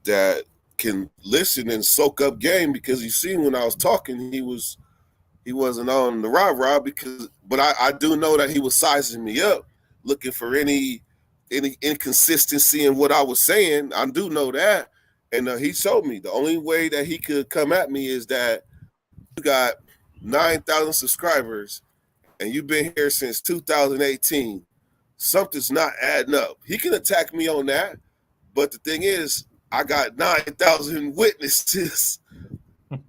that can listen and soak up game, because you see when I was talking, he wasn't on the rah-rah, but I do know that he was sizing me up, looking for any inconsistency in what I was saying. I do know that. And he showed me the only way that he could come at me is that you got 9,000 subscribers and you've been here since 2018. Something's not adding up. He can attack me on that, but the thing is, I got 9,000 witnesses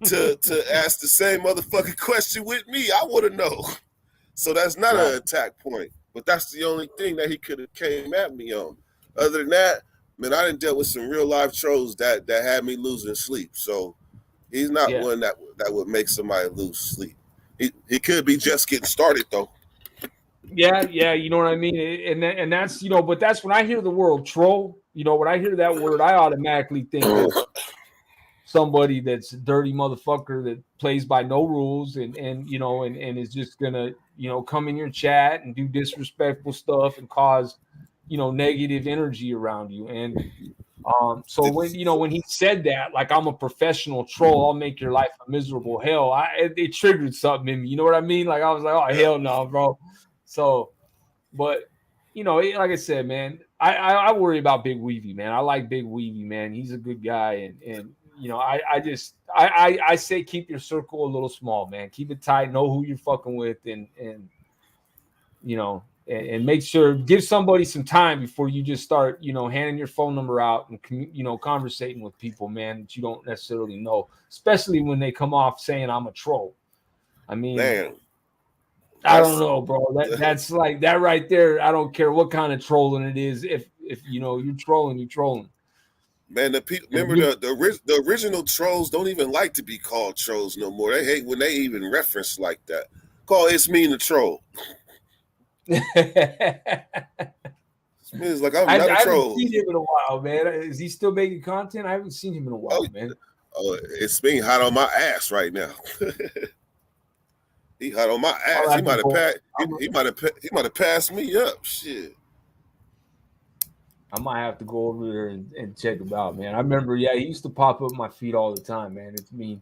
to ask the same motherfucking question with me. I want to know. So that's not an attack point, but that's the only thing that he could have came at me on. Other than that, man, I done dealt with some real life trolls that had me losing sleep. So He's not one that would make somebody lose sleep. He could be just getting started though. Yeah, you know what I mean, and that's but that's when I hear the word troll. When I hear that word, I automatically think of somebody that's a dirty motherfucker that plays by no rules and is just gonna come in your chat and do disrespectful stuff and cause negative energy around you. And so when he said that, like, I'm a professional troll, I'll make your life a miserable hell, it triggered something in me. You know what I mean? Like, I was like, oh hell no, bro. So, but like I said, man, I worry about Big Weavy, man. I like Big Weavy, man. He's a good guy, and I say keep your circle a little small, man. Keep it tight. Know who you're fucking with, and make sure, give somebody some time before you just start, handing your phone number out and conversating with people, man, that you don't necessarily know, especially when they come off saying I'm a troll. I mean, man, I don't know, bro. That's like that right there. I don't care what kind of trolling it is. If you're trolling, you're trolling. Man, remember the original trolls don't even like to be called trolls no more. They hate when they even reference like that. Call It's Me the Troll. It's like I'm not a troll. I haven't seen him in a while, man. Is he still making content? I haven't seen him in a while, man. Oh, It's Me hot on my ass right now. He hot on my ass. He might have passed me up. Shit. I might have to go over there and check him out, man. I remember, he used to pop up my feed all the time, man. It's me.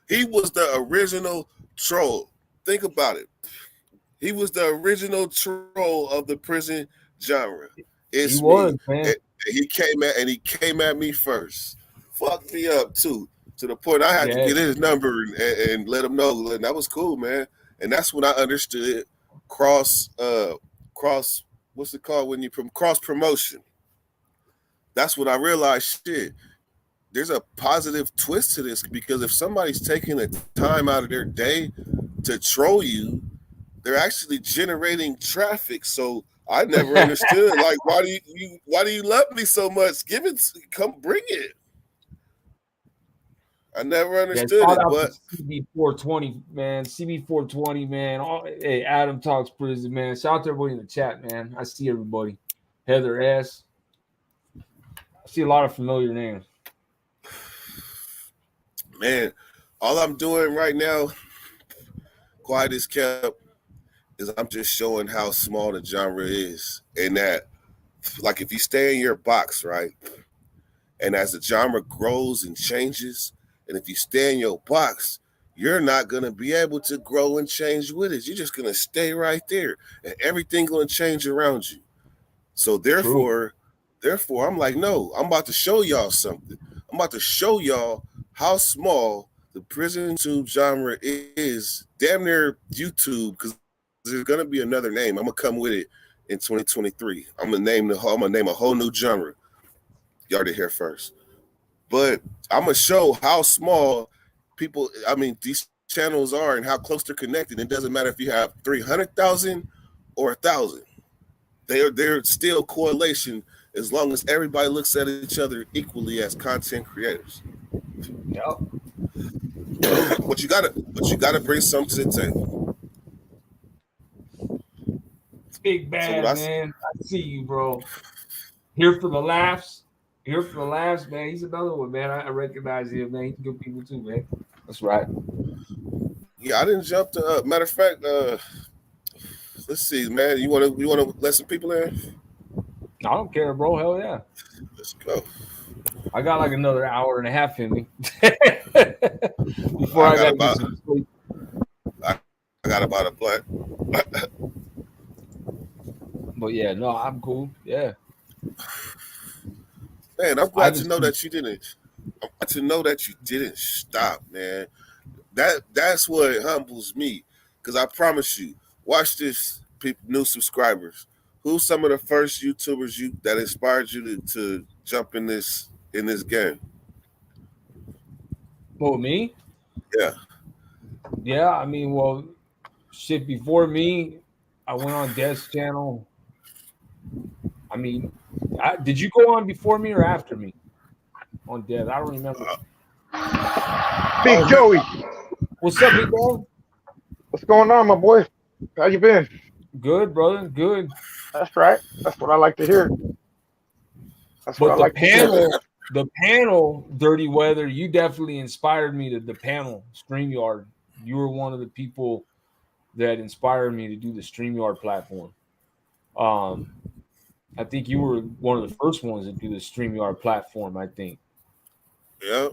He was the original troll. Think about it. He was the original troll of the prison genre. He was, man. He came at me first. Fucked me up too, to the point I had to get his number and let him know. And that was cool, man. And that's when I understood cross what's it called when you from cross promotion. That's when I realized, shit, there's a positive twist to this, because if somebody's taking the time out of their day to troll you, they're actually generating traffic. So I never understood, like, why do you love me so much? Come bring it. I never understood it, but CB420, man. CB420, man. Hey, Adam Talks Prison, man. Shout out to everybody in the chat, man. I see everybody. Heather S. I see a lot of familiar names. Man, all I'm doing right now, quiet as kept, is I'm just showing how small the genre is. And that, like, if you stay in your box, right, and as the genre grows and changes, and if you stay in your box, you're not going to be able to grow and change with it. You're just going to stay right there, and everything's going to change around you. So therefore, I'm like, no, I'm about to show y'all something. I'm about to show y'all how small the prison tube genre is. Damn near YouTube, because there's going to be another name. I'm going to come with it in 2023. I'm going to name a whole new genre. Y'all to hear first. But I'm going to show how small these channels are and how close they're connected. It doesn't matter if you have 300,000 or 1,000. They're still correlation as long as everybody looks at each other equally as content creators. Yep. But you gotta bring something to the table. Big Bad, man. I see you, bro. Here for the laughs. Man. He's another one, man. I recognize him, man. He's good people too, man. That's right. Yeah, I didn't jump to. Matter of fact, let's see, man. You want to let some people in? I don't care, bro. Hell yeah. Let's go. I got like another hour and a half in me before I got to get some sleep. I got about a black. But yeah, no, I'm cool. Yeah. Man, I'm glad to know that you didn't. I'm glad to know that you didn't stop, man. That's what humbles me, because I promise you, watch this, people, new subscribers. Who's some of the first YouTubers that inspired you to jump in this game? Oh, me? Yeah. Yeah, I mean, well, shit, before me, I went on Dev's channel. I mean, did you go on before me or after me on Dev? I don't remember. Big Joey. What's up, big boy? What's going on, my boy? How you been? Good, brother. Good. That's right. That's what I like to hear. That's what I like to hear. The panel, Dirty Weather, you definitely inspired me to the panel, StreamYard. You were one of the people that inspired me to do the StreamYard platform. I think you were one of the first ones to do the StreamYard platform, I think. Yeah.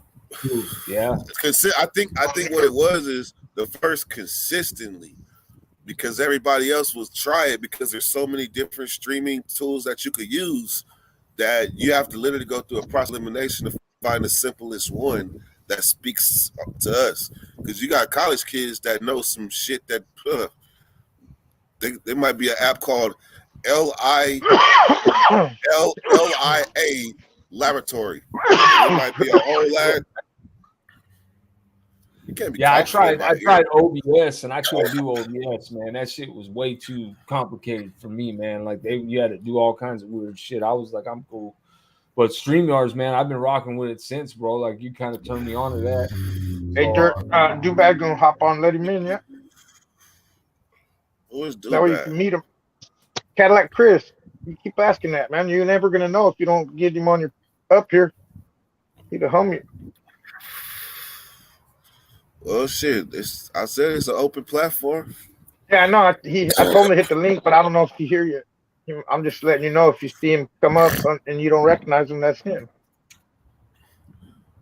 Yeah. I think what it was is the first consistently, because everybody else will try it because there's so many different streaming tools that you could use that you have to literally go through a process of elimination to find the simplest one that speaks to us. Because you got college kids that know some shit that there might be an app called LIA Laboratory. It might be a whole lot. You can't be. Yeah, I tried OBS and I couldn't do OBS, man. That shit was way too complicated for me, man. Like you had to do all kinds of weird shit. I was like, I'm cool. But StreamYards, man, I've been rocking with it since, bro. Like you kind of turned me on to that. Hey, Dubag gonna hop on, let him in, yeah? Who is Dubag? That way you can meet him. Cadillac Chris. You keep asking that, man. You're never gonna know if you don't get him on your up here. He's a homie. Well, shit. I said it's an open platform. Yeah, I know. I told him to hit the link, but I don't know if he hear you. I'm just letting you know if you see him come up and you don't recognize him, that's him.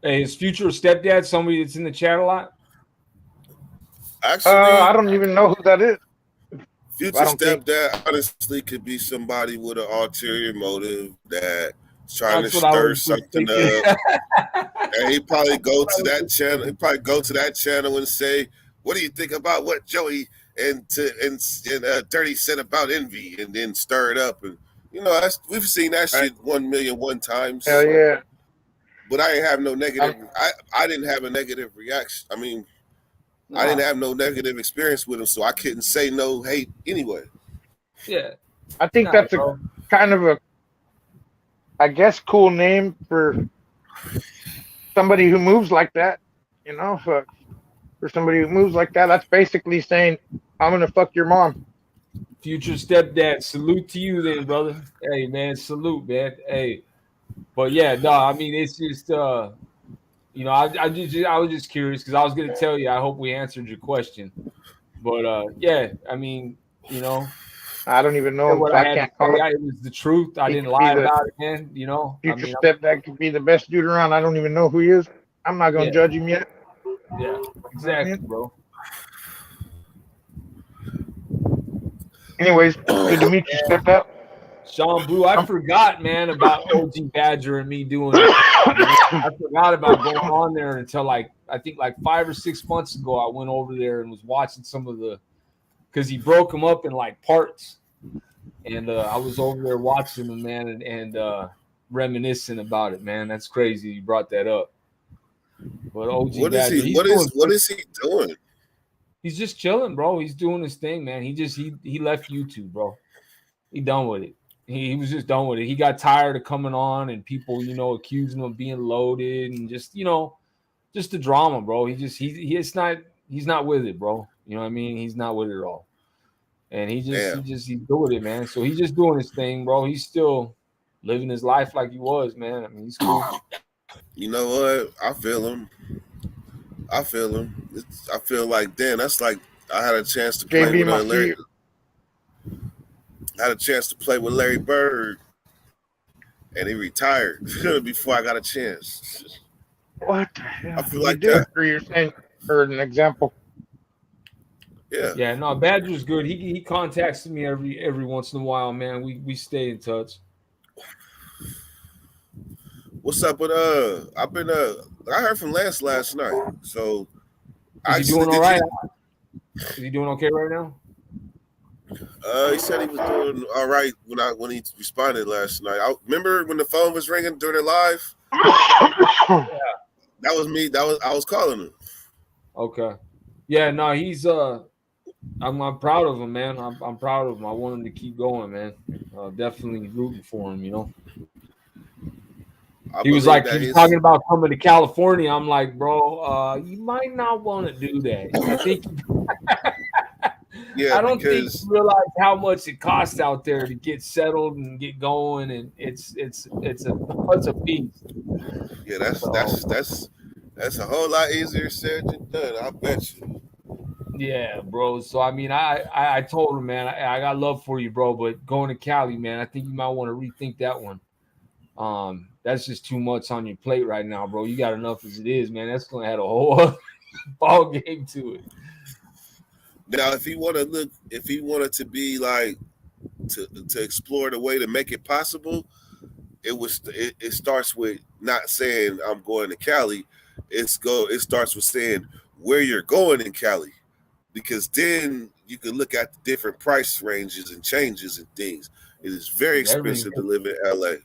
Hey, is future stepdad somebody that's in the chat a lot? Actually, I don't even know who that is. Future stepdad honestly could be somebody with an ulterior motive that's trying to stir something up. And he probably go to that channel. He probably go to that channel and say, "What do you think about what Joey and Dirty said about envy?" And then stir it up. And we've seen that shit 1,000,001 times. Hell yeah! But I didn't have no negative. I didn't have a negative reaction. I mean, I didn't have no negative experience with him, so I couldn't say no hate anyway. Yeah, I think that's a kind of a, I guess, cool name for somebody who moves like that. You know, for somebody who moves like that, that's basically saying, "I'm gonna fuck your mom." Future stepdad, salute to you, then, brother. Hey, man, salute, man. Hey, but yeah, no, I mean, it's just, I was just curious because I was gonna tell you. I hope we answered your question, but yeah, I mean, I don't even know what I can't call it. It was the truth. I didn't lie about it, man. Future stepdad could be the best dude around. I don't even know who he is. I'm not gonna judge him yet. Yeah, exactly, bro. Anyways, good to meet you, stepdad. Sean Blue, I forgot, man, about OG Badger and me doing it. I forgot about going on there until I think 5 or 6 months ago. I went over there and was watching some of because he broke them up in parts, and I was over there watching them, man, and reminiscing about it, man. That's crazy you brought that up. But OG what Badger, what is he doing? He's just chilling, bro. He's doing his thing, man. He left YouTube, bro. He done with it. He was just done with it. He got tired of coming on and people, accusing him of being loaded and just the drama, bro. He's not with it, bro. You know what I mean? He's not with it at all. And he's doing it, man. So he's just doing his thing, bro. He's still living his life like he was, man. I mean, he's cool. You know what? I feel him. I feel like, damn, that's like I had a chance to play with Larry. I had a chance to play with Larry Bird, and he retired before I got a chance. What the hell? I feel like that. You're saying, heard an example. Yeah. Yeah, no, Badger's good. He contacts me every once in a while, man. We stay in touch. What's up with I've been I heard from Lance last night. So is he doing all right? Is he doing okay right now? He said he was doing all right when he responded last night. I remember when the phone was ringing during the live. Yeah, that was me. I was calling him. Okay. Yeah, no, he's I'm proud of him, man. I'm proud of him. I want him to keep going, man. Definitely rooting for him, He was like, he's talking about coming to California. I'm like, bro, you might not want to do that. I think. Yeah, I don't think you realize how much it costs out there to get settled and get going, and it's a beast. Yeah, that's a whole lot easier said than done. I bet you. Yeah, bro. So I mean, I told him, man, I got love for you, bro, but going to Cali, man, I think you might want to rethink that one. That's just too much on your plate right now, bro. You got enough as it is, man. That's gonna add a whole ball game to it. Now, if he wanted to be like to explore the way to make it possible, it starts with not saying I'm going to Cali. It starts with saying where you're going in Cali, because then you can look at the different price ranges and changes and things. It is very expensive to live in LA.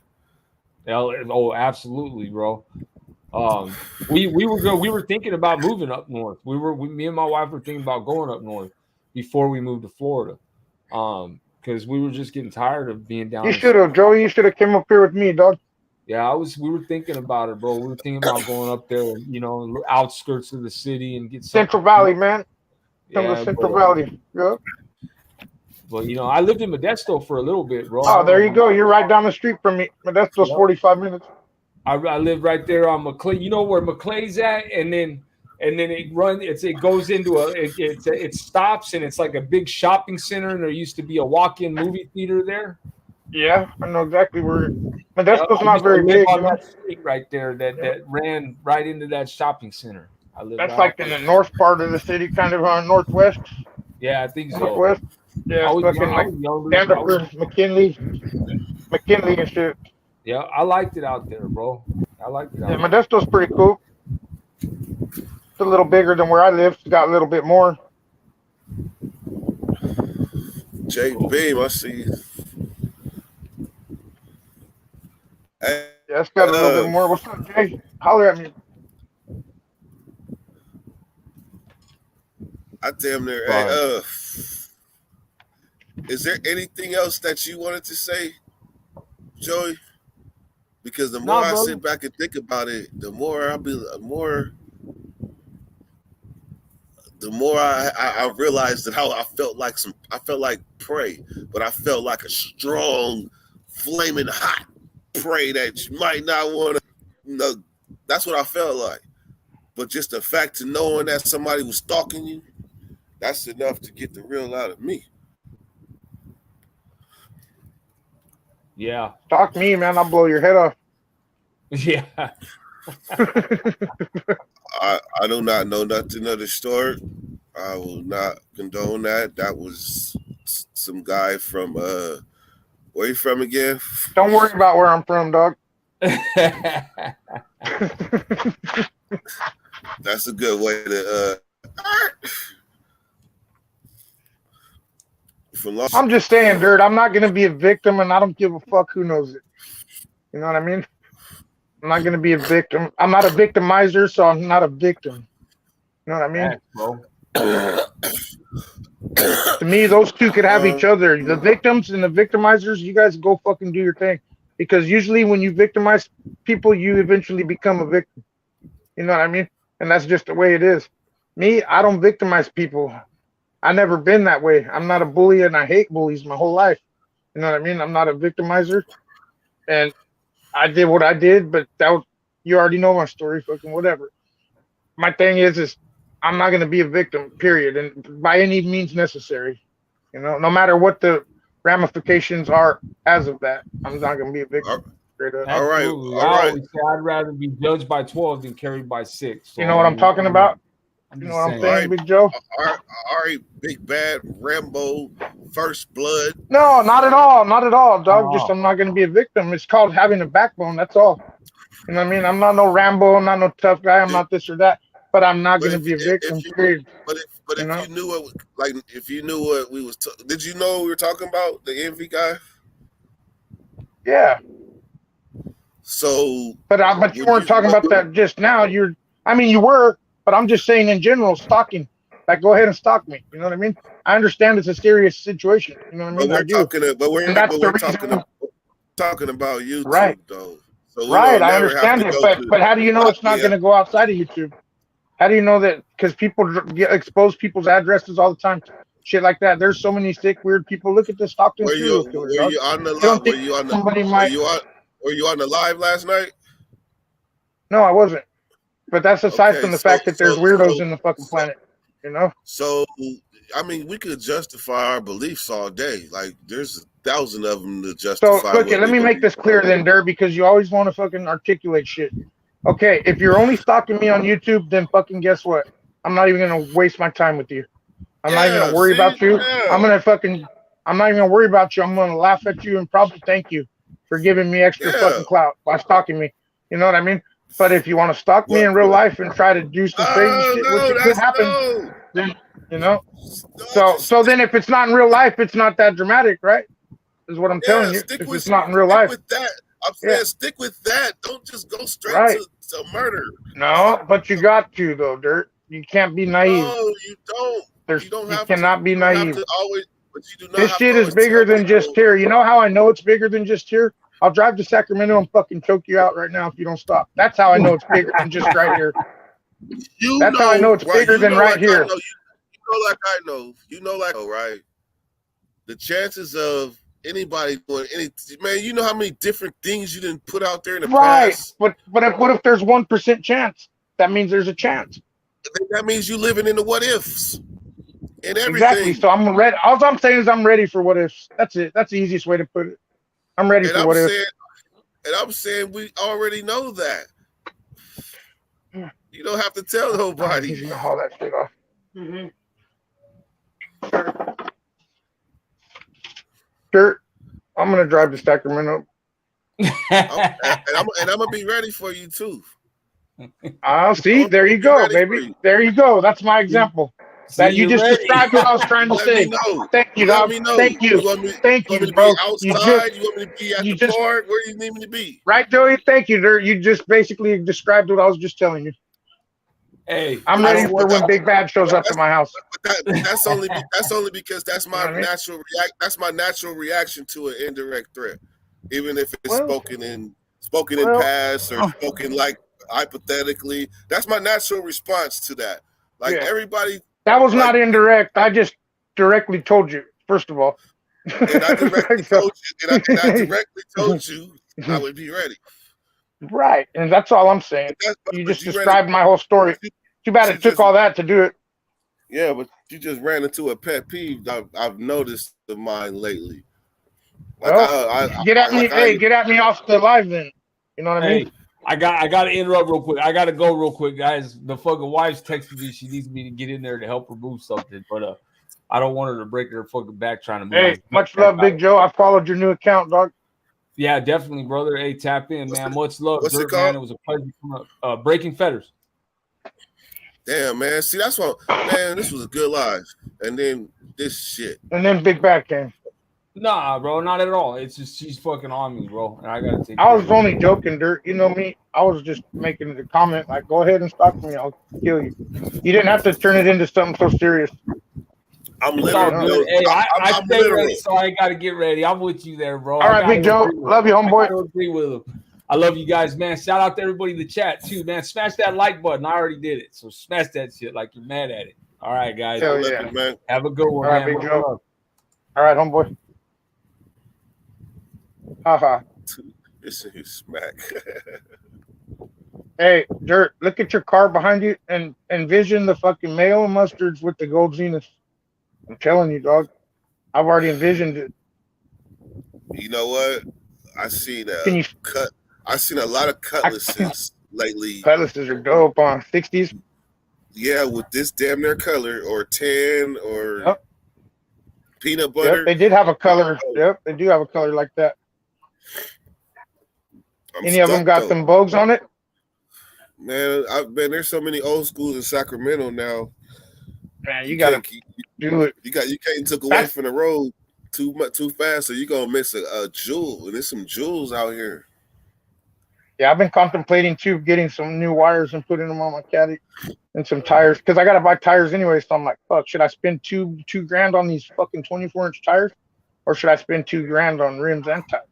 Oh, absolutely, bro. We were thinking about moving up north. Me and my wife were thinking about going up north before we moved to Florida. Because we were just getting tired of being down. You should have, Joey. You should have came up here with me, dog. Yeah, we were thinking about it, bro. We were thinking about going up there, outskirts of the city and get Central Valley, man. Central Valley. Yeah. But I lived in Modesto for a little bit, bro. Oh, there you go. You're right down the street from me. Modesto's 45 minutes. I live right there on McClay. You know where McClay's at, and then it goes into it stops, and it's like a big shopping center, and there used to be a walk-in movie theater there. Yeah, I know exactly where. Modesto's not very big. On that street right there that ran right into that shopping center. That's like in the north part of the city, kind of northwest. Yeah, I think so. Northwest. Yeah, it's fucking like Denver, McKinley and shit. Yeah, I liked it out there, bro. I liked it. Yeah, Modesto's pretty cool. It's a little bigger than where I live. It's got a little bit more. Jay Beam, I see you. Hey, yeah, it's got a little bit more. What's up, Jay? Holler at me. I damn near. Hey, is there anything else that you wanted to say, Joey? Because the more I sit back and think about it, the more I realized that how I felt like prey, but I felt like a strong, flaming hot prey that you might not want to. That's what I felt like. But just the fact to knowing that somebody was stalking you, that's enough to get the real out of me. Yeah. Talk me, man. I'll blow your head off. Yeah. I do not know nothing of the story. I will not condone that. That was some guy from where you from again? Don't worry about where I'm from, dog. That's a good way to I'm just saying, dude, I'm not gonna be a victim, and I don't give a fuck who knows it. You know what I mean? I'm not gonna be a victim. I'm not a victimizer, so I'm not a victim. You know what I mean? To me, those two could have each other. The victims and the victimizers, you guys go fucking do your thing. Because usually when you victimize people, you eventually become a victim. You know what I mean? And that's just the way it is. Me, I don't victimize people. I never been that way. I'm not a bully, and I hate bullies my whole life. You know what I mean? I'm not a victimizer. And I did what I did, but you already know my story, fucking whatever. My thing is I'm not going to be a victim, period, and by any means necessary. You know, no matter what the ramifications are as of that, I'm not going to be a victim. All right. I'd rather be judged by 12 than carried by 6. So you know what I'm talking about? You know what I'm saying, Big Joe? All right, Big Bad, Rambo, First Blood. No, not at all. Not at all, dog. Just I'm not going to be a victim. It's called having a backbone. That's all. You know what I mean? I'm not no Rambo. I'm not no tough guy. I'm not this or that. But I'm not going to be a victim. Period. But if you knew what we was, did you know we were talking about the Envy guy? Yeah. So, but you weren't talking about that just now. You were. But I'm just saying in general, stalking. Like, go ahead and stalk me. You know what I mean? I understand it's a serious situation. You know what I mean? But we're talking about YouTube, right. though. So right, I understand it, but how do you know it's not going to go outside of YouTube? How do you know that? Because people expose people's addresses all the time, shit like that. There's so many sick, weird people. Look at the Stockton serial killer. Were you on the live? Were you on the live last night? No, I wasn't. But that's aside from the fact that there's weirdos in the fucking planet, you know? So, I mean, we could justify our beliefs all day. Like, there's 1,000 of them to justify. So, look, let me make this clear then, Dur, because you always want to fucking articulate shit. Okay, if you're only stalking me on YouTube, then fucking guess what? I'm not even going to waste my time with you. I'm not even going to worry about you. I'm not even going to worry about you. I'm going to laugh at you and probably thank you for giving me extra fucking clout by stalking me. You know what I mean? But if you want to stalk me in real life and try to do some crazy shit, which could happen, then, you know? So then if it's not in real life, it's not that dramatic, right? Is what I'm telling you. If it's not in real life. With that. I'm saying stick with that. Don't just go straight to murder. No, but you got to, though, Dirt. You can't be naive. No, you don't. You cannot be naive. This shit is bigger than just here. You know how I know it's bigger than just here? I'll drive to Sacramento and fucking choke you out right now if you don't stop. That's how I know it's bigger than just right here. That's how I know it's bigger than right here. You know, right? The chances of anybody doing man, you know how many different things you didn't put out there in the past? But what if there's 1% chance? That means there's a chance. That means you living in the what ifs and everything. Exactly. So I'm ready. All I'm saying is I'm ready for what ifs. That's it. That's the easiest way to put it. I'm ready for what ifs. And I'm saying we already know that. You don't have to tell nobody. You know all that shit off. Dirt, I'm gonna drive to Sacramento. and I'm gonna be ready for you too. I'll see. There you go, baby. There you go. That's my example. That you just described what I was trying to say. Thank you, dog. Thank you. Thank you, bro. You want me to be at the park? Where do you need me to be? Right, Joey? Thank you, Dirt. You just basically described what I was just telling you. Hey, I'm ready for when Big Bad shows up to my house. That's only because that's my natural reaction to an indirect threat, even if it's spoken in past or spoken like hypothetically. That's my natural response to that. Like everybody. That was not indirect. I just directly told you. First of all. And I directly told you I would be ready. Right, and that's all I'm saying. You just described my whole story. Too bad it took all that to do it. Yeah, but you just ran into a pet peeve I've noticed of mine lately. Like get at me. Get at me off the live then. You know what I mean? I got to interrupt real quick. I got to go real quick, guys. The fucking wife's texting me. She needs me to get in there to help remove something, but I don't want her to break her fucking back trying to move. Hey, much love, Big Joe. I followed your new account, dog. Yeah, definitely, brother. Hey, tap in, man. Much love. What's it called? Man, it was a pleasure coming up. Breaking Fetters. Damn, man. See, that's what, man, this was a good live. And then this shit. And then Big Bad came. Nah, bro, not at all. It's just she's fucking on me, bro. And I gotta take I was only joking, Dirt. You know me. I was just making the comment, like, go ahead and stalk me. I'll kill you. You didn't have to turn it into something so serious. I'm literal. Hey, I stay ready, so I gotta get ready. I'm with you there, bro. All right, Big Joe. Love you, homeboy. I agree with him. I love you guys, man. Shout out to everybody in the chat too, man. Smash that like button. I already did it, so smash that shit like you're mad at it. All right, guys. Hell yeah. Man. Have a good one, All right, man. Big Joe. All right, homeboy. Haha. This is smack. Hey, Dirt, look at your car behind you and envision the fucking mayo and mustards with the gold Zenith. I'm telling you, dog. I've already envisioned it. You know what? I seen a lot of cutlasses lately. Cutlasses are dope on 60s. Yeah, with this damn near color or tan or peanut butter. Yep, they did have a color. Yep, they do have a color like that. Any of them got them Vogues on it? Man, there's so many old schools in Sacramento now. Man, you gotta do it. You can't took away from the road too fast, so you're gonna miss a jewel. And there's some jewels out here. Yeah, I've been contemplating too getting some new wires and putting them on my caddy and some tires because I gotta buy tires anyway. So I'm like, fuck, should I spend two grand on these fucking 24-inch tires, or should I spend $2,000 on rims and tires?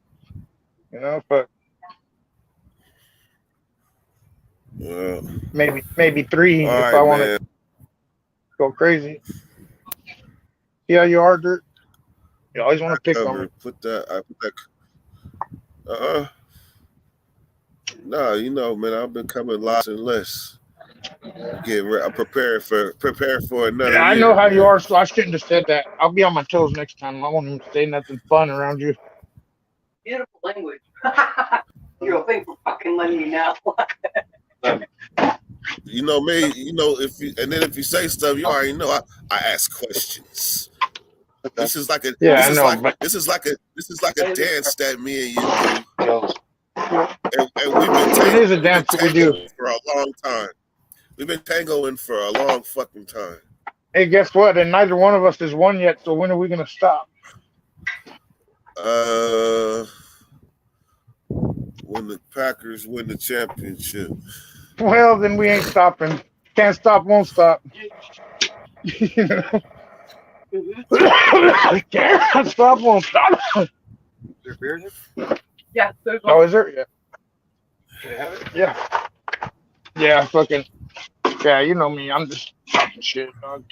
You know, but maybe 3 All if right, I want to man. go crazy. See how you are, Dirt? You always want to pick on me. Put that. Nah, you know, man, I've been coming less and less. I'm preparing for another Yeah, I year, know how man. you are, so I shouldn't have said that. I'll be on my toes next time. I won't even say nothing fun around you. Beautiful language. You're a thing for fucking money now. You know me. You know if you say stuff, you already know. I ask questions. This is like a this is like a dance that me and you do. And we've been It is a dance that we do for a long time. We've been tangoing for a long fucking time. Hey, guess what? And neither one of us has won yet. So when are we gonna stop? When the Packers win the championship. Well, then we ain't stopping. Can't stop, won't stop. Can't stop, won't stop. Yeah. Oh, is there? Yeah. Yeah, fucking. Yeah, you know me. I'm just talking shit, dog.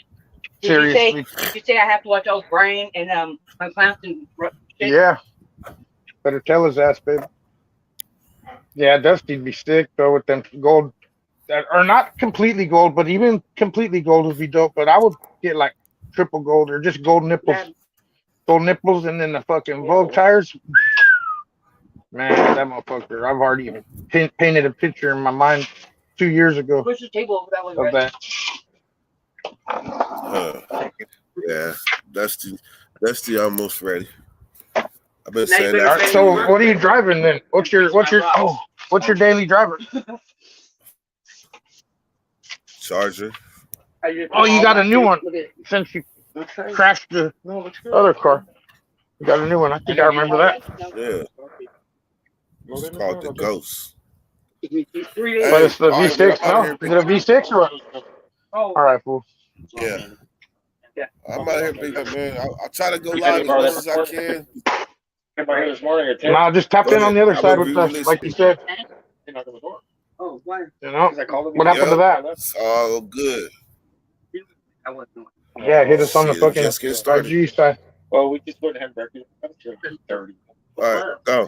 Seriously. Did you say I have to watch out Brian and my plants and shit? Yeah. Better tell his ass, babe. Yeah, Dusty'd be sick though with them gold, that are not completely gold, but even completely gold would be dope. But I would get like triple gold or just gold nipples, and then the fucking Vogue tires. Man, that motherfucker! I've already even painted a picture in my mind 2 years ago Push the table over that way, of that. Yeah, Dusty almost ready. I've been saying that. All right, so what are you driving then? What's your daily driver? Charger. Oh, you got a new one since you crashed the other car. You got a new one. I think I remember that. Yeah. It's called the Ghost. But it's the V6, no? Is it a V6 or what? All right, fool. Yeah. I'm out here, big man. I try to go live as much as I can. Nah, just tap in on the other side with us, like you said. Oh, why? You know? What happened to that? It's all good. Yeah, hit us on the fucking Just get started. IG side. Well, we just wouldn't have breakfast. 30. All right, go.